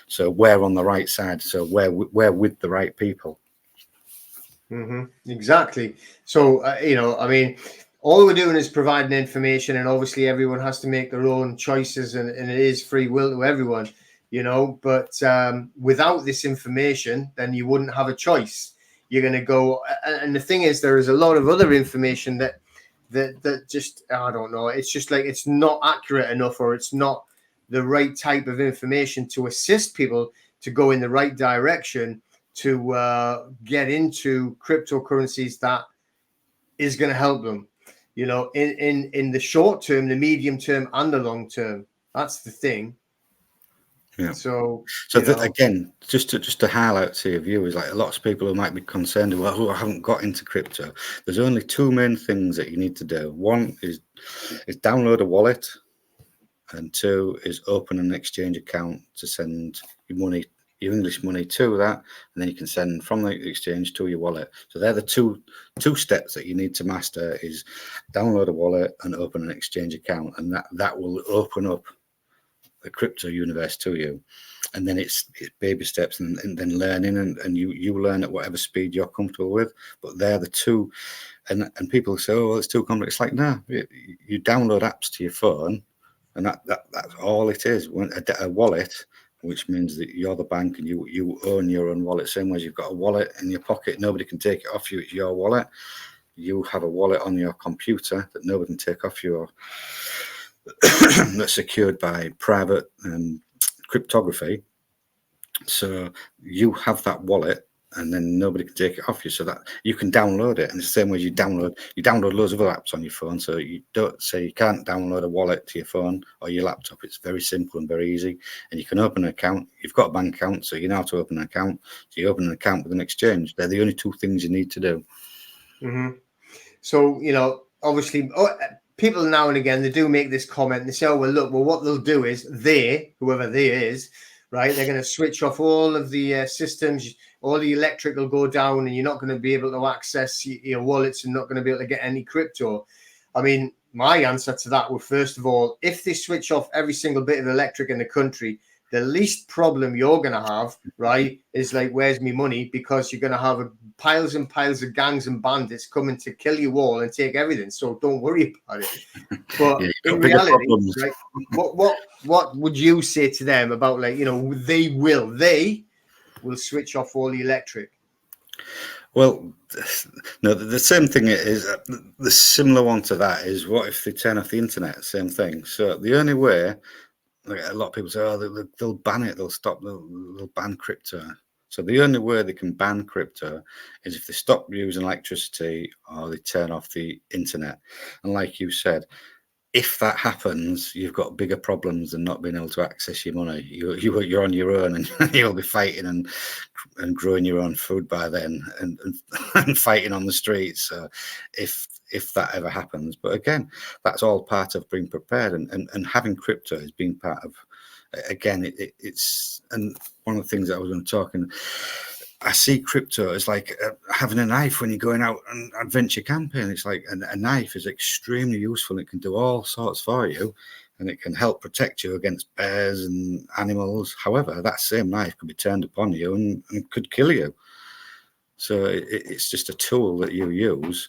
So we're on the right side. So we're with the right people. Exactly. So, I mean, all we're doing is providing information, and obviously everyone has to make their own choices, and it is free will to everyone, but without this information, then you wouldn't have a choice. You're going to go. And the thing is, there is a lot of other information that just, I don't know. It's just like, it's not accurate enough, or it's not the right type of information to assist people to go in the right direction to get into cryptocurrencies that is going to help them, in the short term, the medium term, and the long term. That's the thing. Yeah. So again, just to highlight to your viewers, like a lot of people who might be concerned, who haven't got into crypto, there's only two main things that you need to do. One is download a wallet, and two is open an exchange account to send your English money to that, and then you can send from the exchange to your wallet. So they're the two steps that you need to master: is download a wallet and open an exchange account, and that will open up the crypto universe to you. And then it's baby steps, and then learning, and you learn at whatever speed you're comfortable with. But they're the two, and people say, oh, well, it's too complex. It's like, no, you download apps to your phone, and that's all it is. A wallet, which means that you're the bank and you own your own wallet. Same way as you've got a wallet in your pocket, nobody can take it off you. It's your wallet. You have a wallet on your computer that nobody can take off you, that's secured by private cryptography. So you have that wallet, and then nobody can take it off you. So that you can download it, and it's the same way you download loads of other apps on your phone. So you can't download a wallet to your phone or your laptop. It's very simple and very easy, and you can open an account. You've got a bank account, so you know how to open an account. So you open an account with an exchange. They're the only two things you need to do. So obviously, people now and again, they do make this comment. They say, oh, well, what they'll do is whoever they is, right, they're going to switch off all of the systems, all the electric will go down, and you're not going to be able to access your wallets, and not going to be able to get any crypto. I mean, my answer to that would, first of all, if they switch off every single bit of electric in the country, the least problem you're going to have, right, is like, where's my money? Because you're going to have piles and piles of gangs and bandits coming to kill you all and take everything. So don't worry about it. But in reality, like, what would you say to them about, like, they will switch off all the electric? Well, no, the same thing is, the similar one to that is, what if they turn off the internet? Same thing. So the only way, like, a lot of people say, oh, they'll ban it, they'll ban crypto. So the only way they can ban crypto is if they stop using electricity or they turn off the internet. And like you said, if that happens, you've got bigger problems than not being able to access your money. You're on your own, and you'll be fighting and growing your own food by then, and fighting on the streets. So if that ever happens, but again, that's all part of being prepared, and having crypto is being part of. Again, it's, and one of the things that I was going to talk, and I see crypto as like having a knife when you're going out and adventure camping. It's like a knife is extremely useful. It can do all sorts for you. and it can help protect you against bears and animals. However, that same knife could be turned upon you and could kill you. So it's just a tool that you use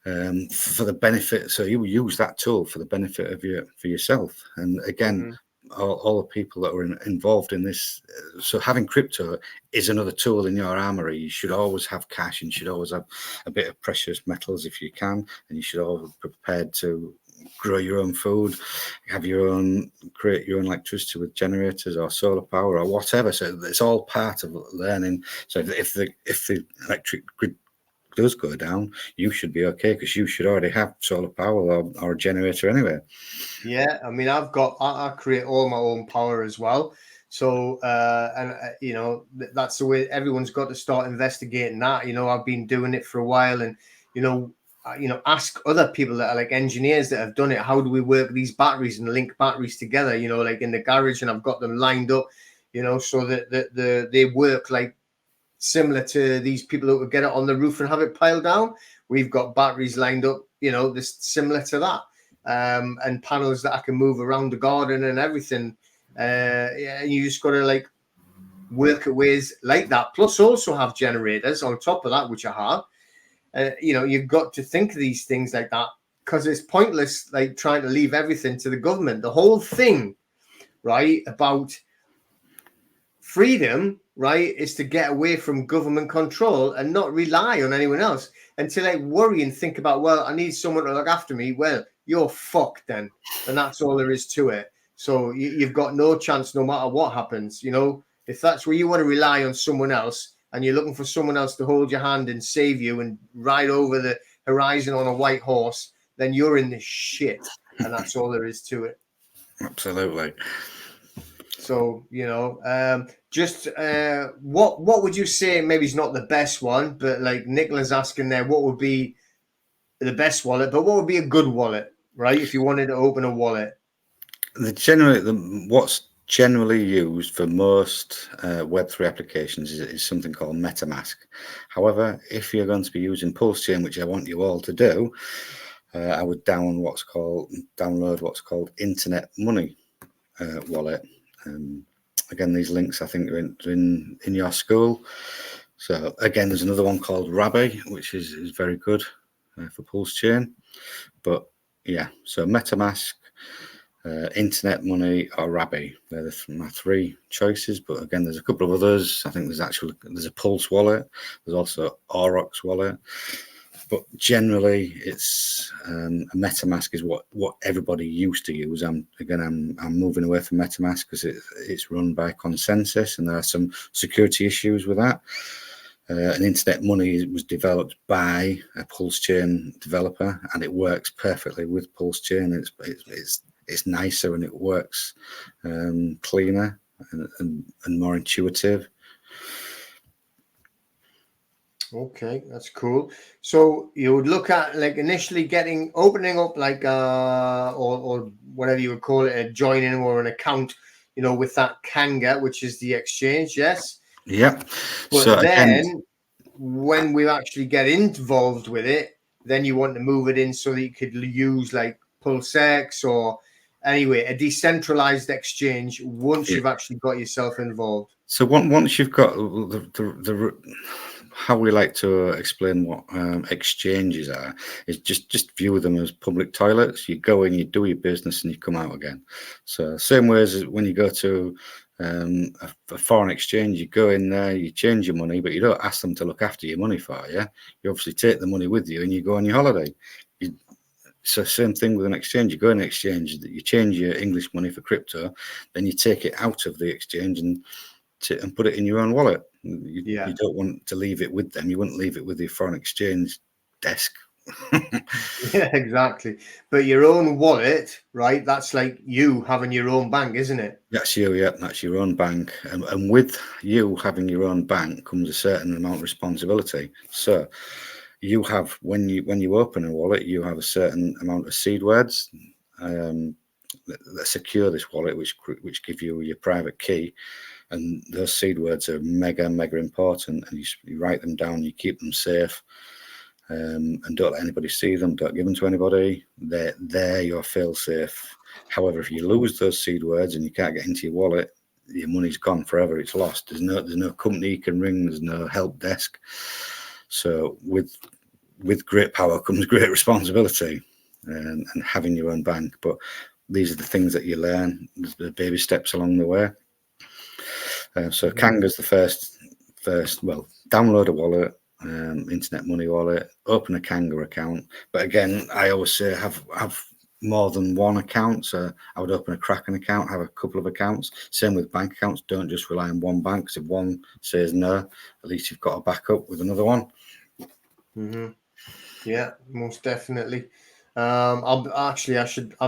for the benefit. So you use that tool for the benefit of yourself. And again, all the people that are involved in this. So having crypto is another tool in your armory. You should always have cash, and you should always have a bit of precious metals if you can, and you should always be prepared to grow your own food, create your own electricity with generators or solar power or whatever. So it's all part of learning. So if the electric grid does go down, you should be okay, because you should already have solar power or a generator anyway. Yeah, I mean, I create all my own power as well. So, you know, that's the way everyone's got to start investigating that. You know, I've been doing it for a while, and, you know, ask other people that are like engineers that have done it. How do we work these batteries and link batteries together? You know, like in the garage, and I've got them lined up, you know, so that they work like similar to these people who would get it on the roof and have it piled down. We've got batteries lined up, you know, this similar to that, and panels that I can move around the garden and everything. Yeah, you just got to like work at ways like that. Plus, also have generators on top of that, which I have. You know, you've got to think of these things like that, because it's pointless like trying to leave everything to the government. The whole thing, right, about freedom, right, is to get away from government control and not rely on anyone else, and to like worry and think about, well, I need someone to look after me. Well, you're fucked then, and that's all there is to it. So you've got no chance no matter what happens. You know, if that's where you want to rely on someone else, and you're looking for someone else to hold your hand and save you and ride over the horizon on a white horse, then you're in the shit, and that's all there is to it. Absolutely. So, you know, just what would you say? Maybe it's not the best one, but like Nicola's asking there, what would be the best wallet? But what would be a good wallet, right? If you wanted to open a wallet, What's generally used for most Web3 applications is something called MetaMask. However, if you're going to be using Pulse Chain, which I want you all to do, I would download what's called Internet Money wallet. Again, these links I think are in your school. So again, there's another one called Rabbi, which is very good for Pulse Chain. But yeah, so MetaMask, Internet Money, or Rabbi. They're my three choices. But again, there's a couple of others. I think there's a Pulse wallet. There's also Aurochs wallet. But generally, it's a MetaMask is what everybody used to use. I'm moving away from MetaMask because it's run by consensus, and there are some security issues with that. And Internet Money was developed by a Pulse Chain developer, and it works perfectly with Pulse Chain. It's nicer, and it works cleaner and more intuitive. okay, that's cool. So you would look at like initially opening up like or whatever you would call it, a joining or an account, you know, with that Kanga, which is the exchange, yes. Yep. But so then again, when we actually get involved with it, then you want to move it in so that you could use like PulseX or anyway a decentralized exchange once you've actually got yourself involved. So once you've got the how we like to explain what exchanges are is just view them as public toilets. You go in, you do your business, and you come out again. So same way as when you go to a foreign exchange, you go in there, you change your money, but you don't ask them to look after your money for you. You obviously take the money with you and you go on your holiday. So same thing with an exchange. You go in an exchange, you change your English money for crypto, then you take it out of the exchange and put it in your own wallet. You don't want to leave it with them. You wouldn't leave it with your foreign exchange desk. Yeah, exactly. But your own wallet, right? That's like you having your own bank, isn't it? That's you, yeah. That's your own bank. And with you having your own bank comes a certain amount of responsibility. So you have, when you open a wallet, you have a certain amount of seed words that secure this wallet, which give you your private key. And those seed words are mega important, and you write them down, you keep them safe. and don't let anybody see them. Don't give them to anybody. They're your fail-safe. However, if you lose those seed words and you can't get into your wallet, your money's gone forever. It's lost. There's no company you can ring. There's no help desk. So with great power comes great responsibility, and having your own bank. But these are the things that you learn, the baby steps along the way. So Kanga's the first. Well, download a wallet, internet money wallet, open a Kanga account. But again, I always say have more than one account. So I would open a Kraken account, have a couple of accounts. Same with bank accounts. Don't just rely on one bank, because if one says no, at least you've got a backup with another one. Yeah, most definitely. I'll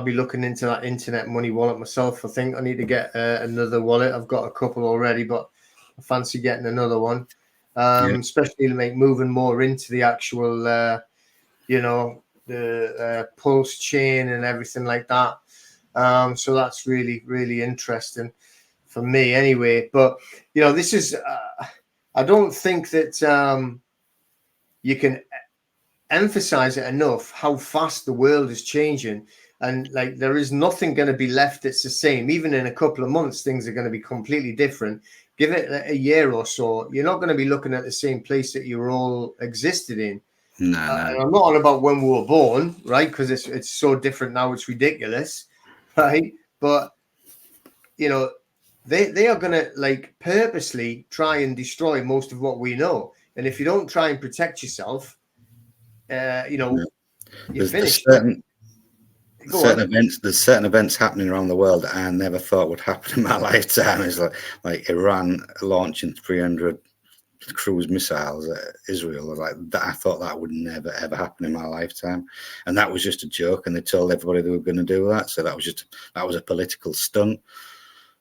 be looking into that internet money wallet myself. I think I need to get another wallet. I've got a couple already, but I fancy getting another one. Especially like moving more into the actual, the pulse chain and everything like that. So that's really, really interesting for me anyway. But, this is, I don't think that you can emphasize it enough how fast the world is changing. And like, there is nothing going to be left that's the same. Even in a couple of months, things are going to be completely different. Give it a year or so, you're not going to be looking at the same place that you were all existed in. No. And I'm not on about when we were born, right? Because it's so different now, it's ridiculous, right? But they are going to like purposely try and destroy most of what we know. And if you don't try and protect yourself, you're finished. There's certain events happening around the world that I never thought would happen in my lifetime. It's like Iran launching 300 cruise missiles at Israel. Like that, I thought that would never ever happen in my lifetime, and that was just a joke. And they told everybody they were going to do that, so that was a political stunt.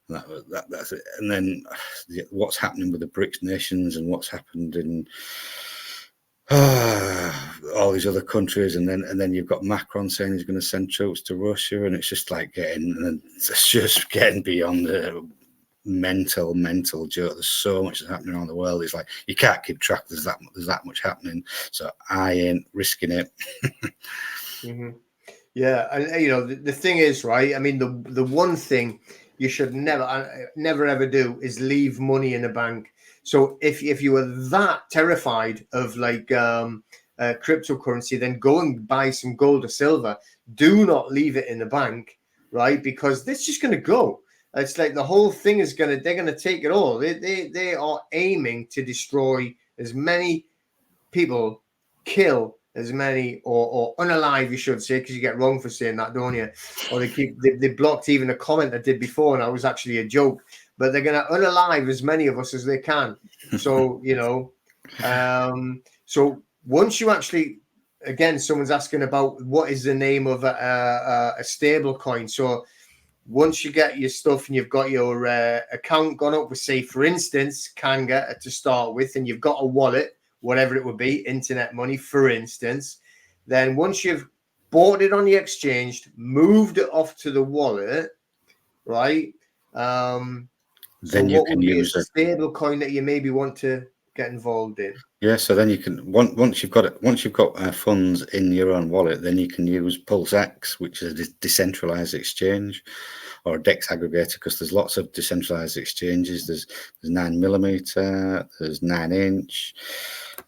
That's it. And then what's happening with the BRICS nations and what's happened in all these other countries, and then you've got Macron saying he's going to send troops to Russia, and it's just like it's just getting beyond the mental joke. There's so much that's happening around the world. It's like you can't keep track. There's that much happening, so I ain't risking it. Yeah, and the thing is, right? I mean, the one thing you should never ever do is leave money in a bank. So if you are that terrified of like cryptocurrency, then go and buy some gold or silver. Do not leave it in the bank, right? Because it's just going to go. It's like the whole thing they're going to take it all. They are aiming to destroy as many people, kill as many, or unalive, you should say, because you get wrong for saying that, don't you? Or they blocked even a comment I did before, and that was actually a joke. But they're going to unalive as many of us as they can. So, so once you actually, again, someone's asking about what is the name of a stable coin. So once you get your stuff and you've got your account gone up with, say, for instance, Kanga to start with, and you've got a wallet, whatever it would be, internet money, for instance, then once you've bought it on the exchange, moved it off to the wallet, right? Then you can use a stable coin that you maybe want to get involved in. Yeah, so then you can once you've got funds in your own wallet, then you can use Pulse X, which is a decentralized exchange, or a DEX aggregator, because there's lots of decentralized exchanges. There's 9mm, there's 9-inch.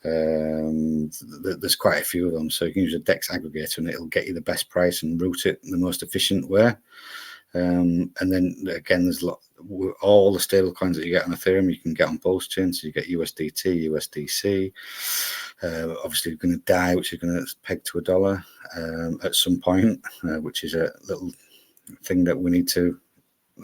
There's quite a few of them, so you can use a DEX aggregator and it'll get you the best price and route it in the most efficient way. And then again, there's all the stable coins that you get on Ethereum, you can get on Pulse Chain. So you get USDT, USDC. Obviously, you're going to DAI, which is going to peg to $1 at some point, which is a little thing that we need to.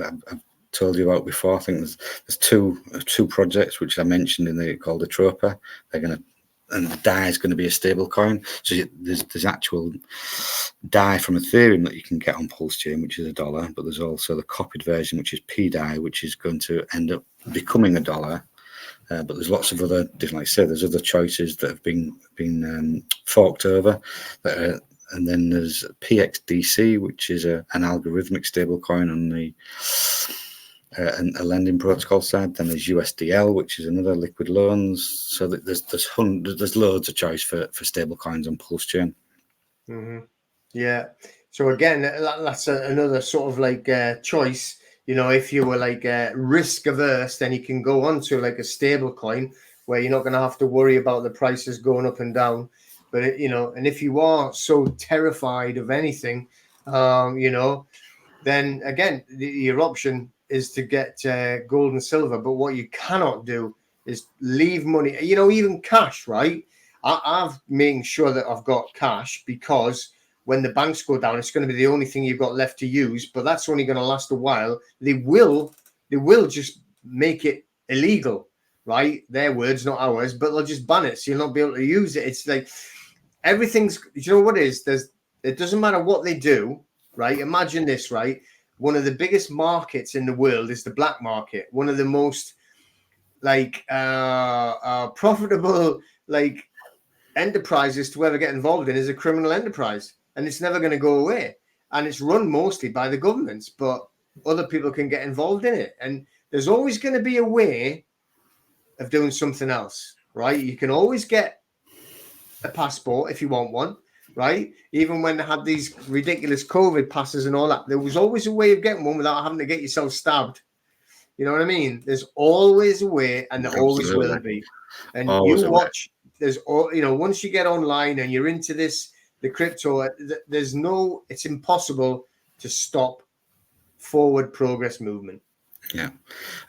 I've told you about before. I think there's two projects which I mentioned called the Tropa. They're going to. And the DAI is going to be a stable coin. So there's actual DAI from Ethereum that you can get on Pulse Chain, which is $1. But there's also the copied version, which is PDAI, which is going to end up becoming $1. But there's lots of other different, like I said, there's other choices that have been forked over. And then there's PXDC, which is an algorithmic stable coin on the a lending protocol side. Then there's USDL, which is another liquid loans. So that there's loads of choice for stable coins on Pulse Chain. Yeah. So again, that's another sort of like choice. If you were like risk averse, then you can go on to like a stable coin where you're not going to have to worry about the prices going up and down. But and if you are so terrified of anything, then again, your option is to get gold and silver. But what you cannot do is leave money, even cash, right? I've making sure that I've got cash, because when the banks go down, it's going to be the only thing you've got left to use. But that's only going to last a while. They will just make it illegal, right? Their words, not ours, but they'll just ban it. So you'll not be able to use it. It's like everything's, what it is? It doesn't matter what they do, right? Imagine this, right? One of the biggest markets in the world is the black market. One of the most profitable enterprises to ever get involved in is a criminal enterprise, and it's never going to go away. And it's run mostly by the governments, but other people can get involved in it. And there's always going to be a way of doing something else, right? You can always get a passport if you want one, right? Even when they had these ridiculous COVID passes and all that, there was always a way of getting one without having to get yourself stabbed. You know what I mean? There's always a way, and there always will be. And always you watch. There's once you get online and you're into the crypto, it's impossible to stop forward progress movement. Yeah.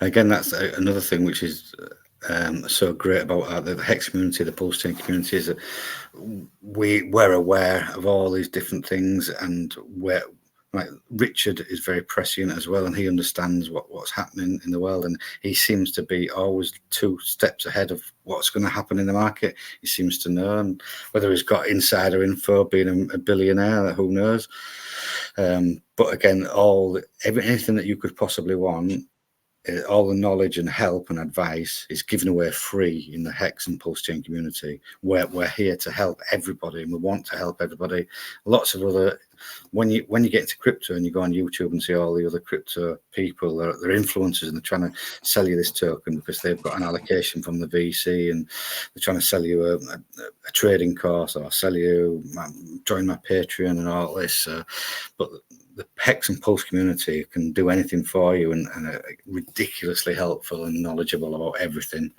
Again, that's another thing which is so great about the Hex community, the Pulse Chain community, is that we're aware of all these different things, and Richard is very prescient as well, and he understands what's happening in the world, and he seems to be always 2 steps ahead of what's going to happen in the market. He seems to know, and whether he's got insider info, being a billionaire, who knows. But again, anything that you could possibly want, all the knowledge and help and advice is given away free in the Hex and Pulse Chain community. We're here to help everybody, and we want to help everybody. Lots of other, when you get into crypto and you go on YouTube and see all the other crypto people, they're influencers, and they're trying to sell you this token because they've got an allocation from the VC, and they're trying to sell you a trading course, or join my Patreon and all this. But the Hex and Pulse community can do anything for you, and are ridiculously helpful and knowledgeable about everything.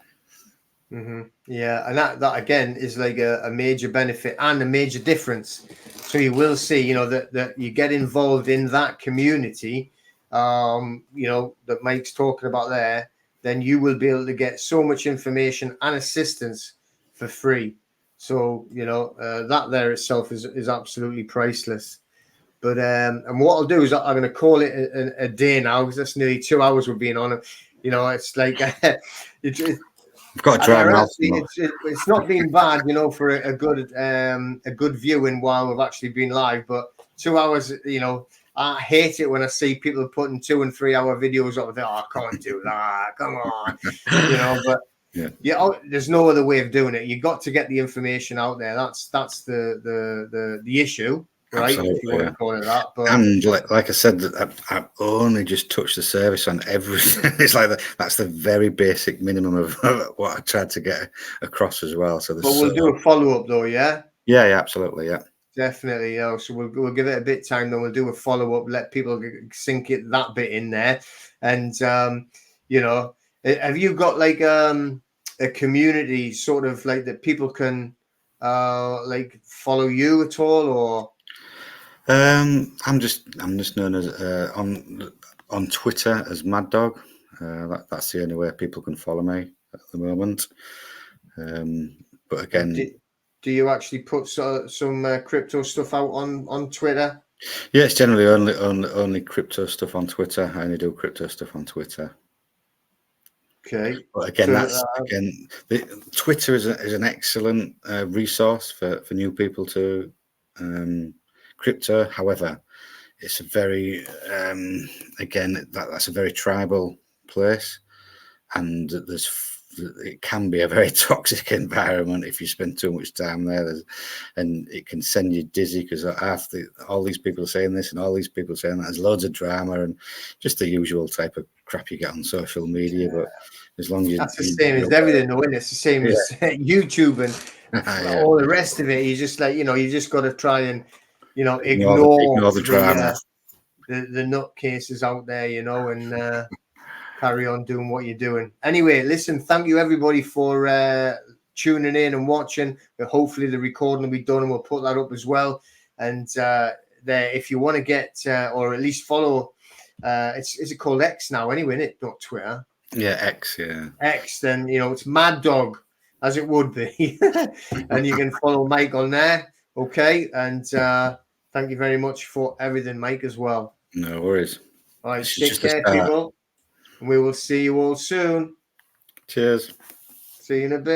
Yeah, and that again is like a major benefit and a major difference. So you will see, that you get involved in that community, that Mike's talking about there, then you will be able to get so much information and assistance for free. So that there itself is absolutely priceless. But and what I'll do is I'm going to call it a day now, because that's nearly 2 hours we've been on it. It's like I've got to drive out. It's not been bad, for a good viewing while we've actually been live. But 2 hours, I hate it when I see people putting 2 and 3 hour videos up. I can't do that. Come on, But there's no other way of doing it. You got to get the information out there. That's the issue. Right, if you want to call it that. But and like I said, I've only just touched the surface on everything. It's like that's the very basic minimum of what I tried to get across as well. So, but we'll do a follow up though, yeah. Yeah, absolutely, yeah, definitely. So we'll give it a bit of time, then we'll do a follow up, let people sink that bit in there, and have you got like a community sort of like that people can follow you at all, or? I'm just known as on Twitter as Mad Dog. That's the only way people can follow me at the moment. But again, do you actually put some crypto stuff out on Twitter? Yeah, it's generally only crypto stuff on Twitter. I only do crypto stuff on Twitter. Okay. But again, Twitter is an excellent resource for new people to crypto. However, it's a very that's a very tribal place, and there's it can be a very toxic environment if you spend too much time there, and it can send you dizzy because all these people are saying this and all these people are saying that. There's loads of drama and just the usual type of crap you get on social media. But as long as that's the same as everything, though, isn't it? It's the same as YouTube and all the rest of it. You just like, you just got to try and ignore the drama, the nutcases out there, and carry on doing what you're doing. Anyway, listen, thank you everybody for tuning in and watching. Hopefully the recording will be done and we'll put that up as well. And there, if you want to get or at least follow, is it called X now anyway, isn't it? Not Twitter. Yeah, X, yeah. X, then it's Mad Dog, as it would be. And you can follow Mike on there. Okay. And thank you very much for everything, Mike, as well. No worries. All right, take care, people. We will see you all soon. Cheers. See you in a bit.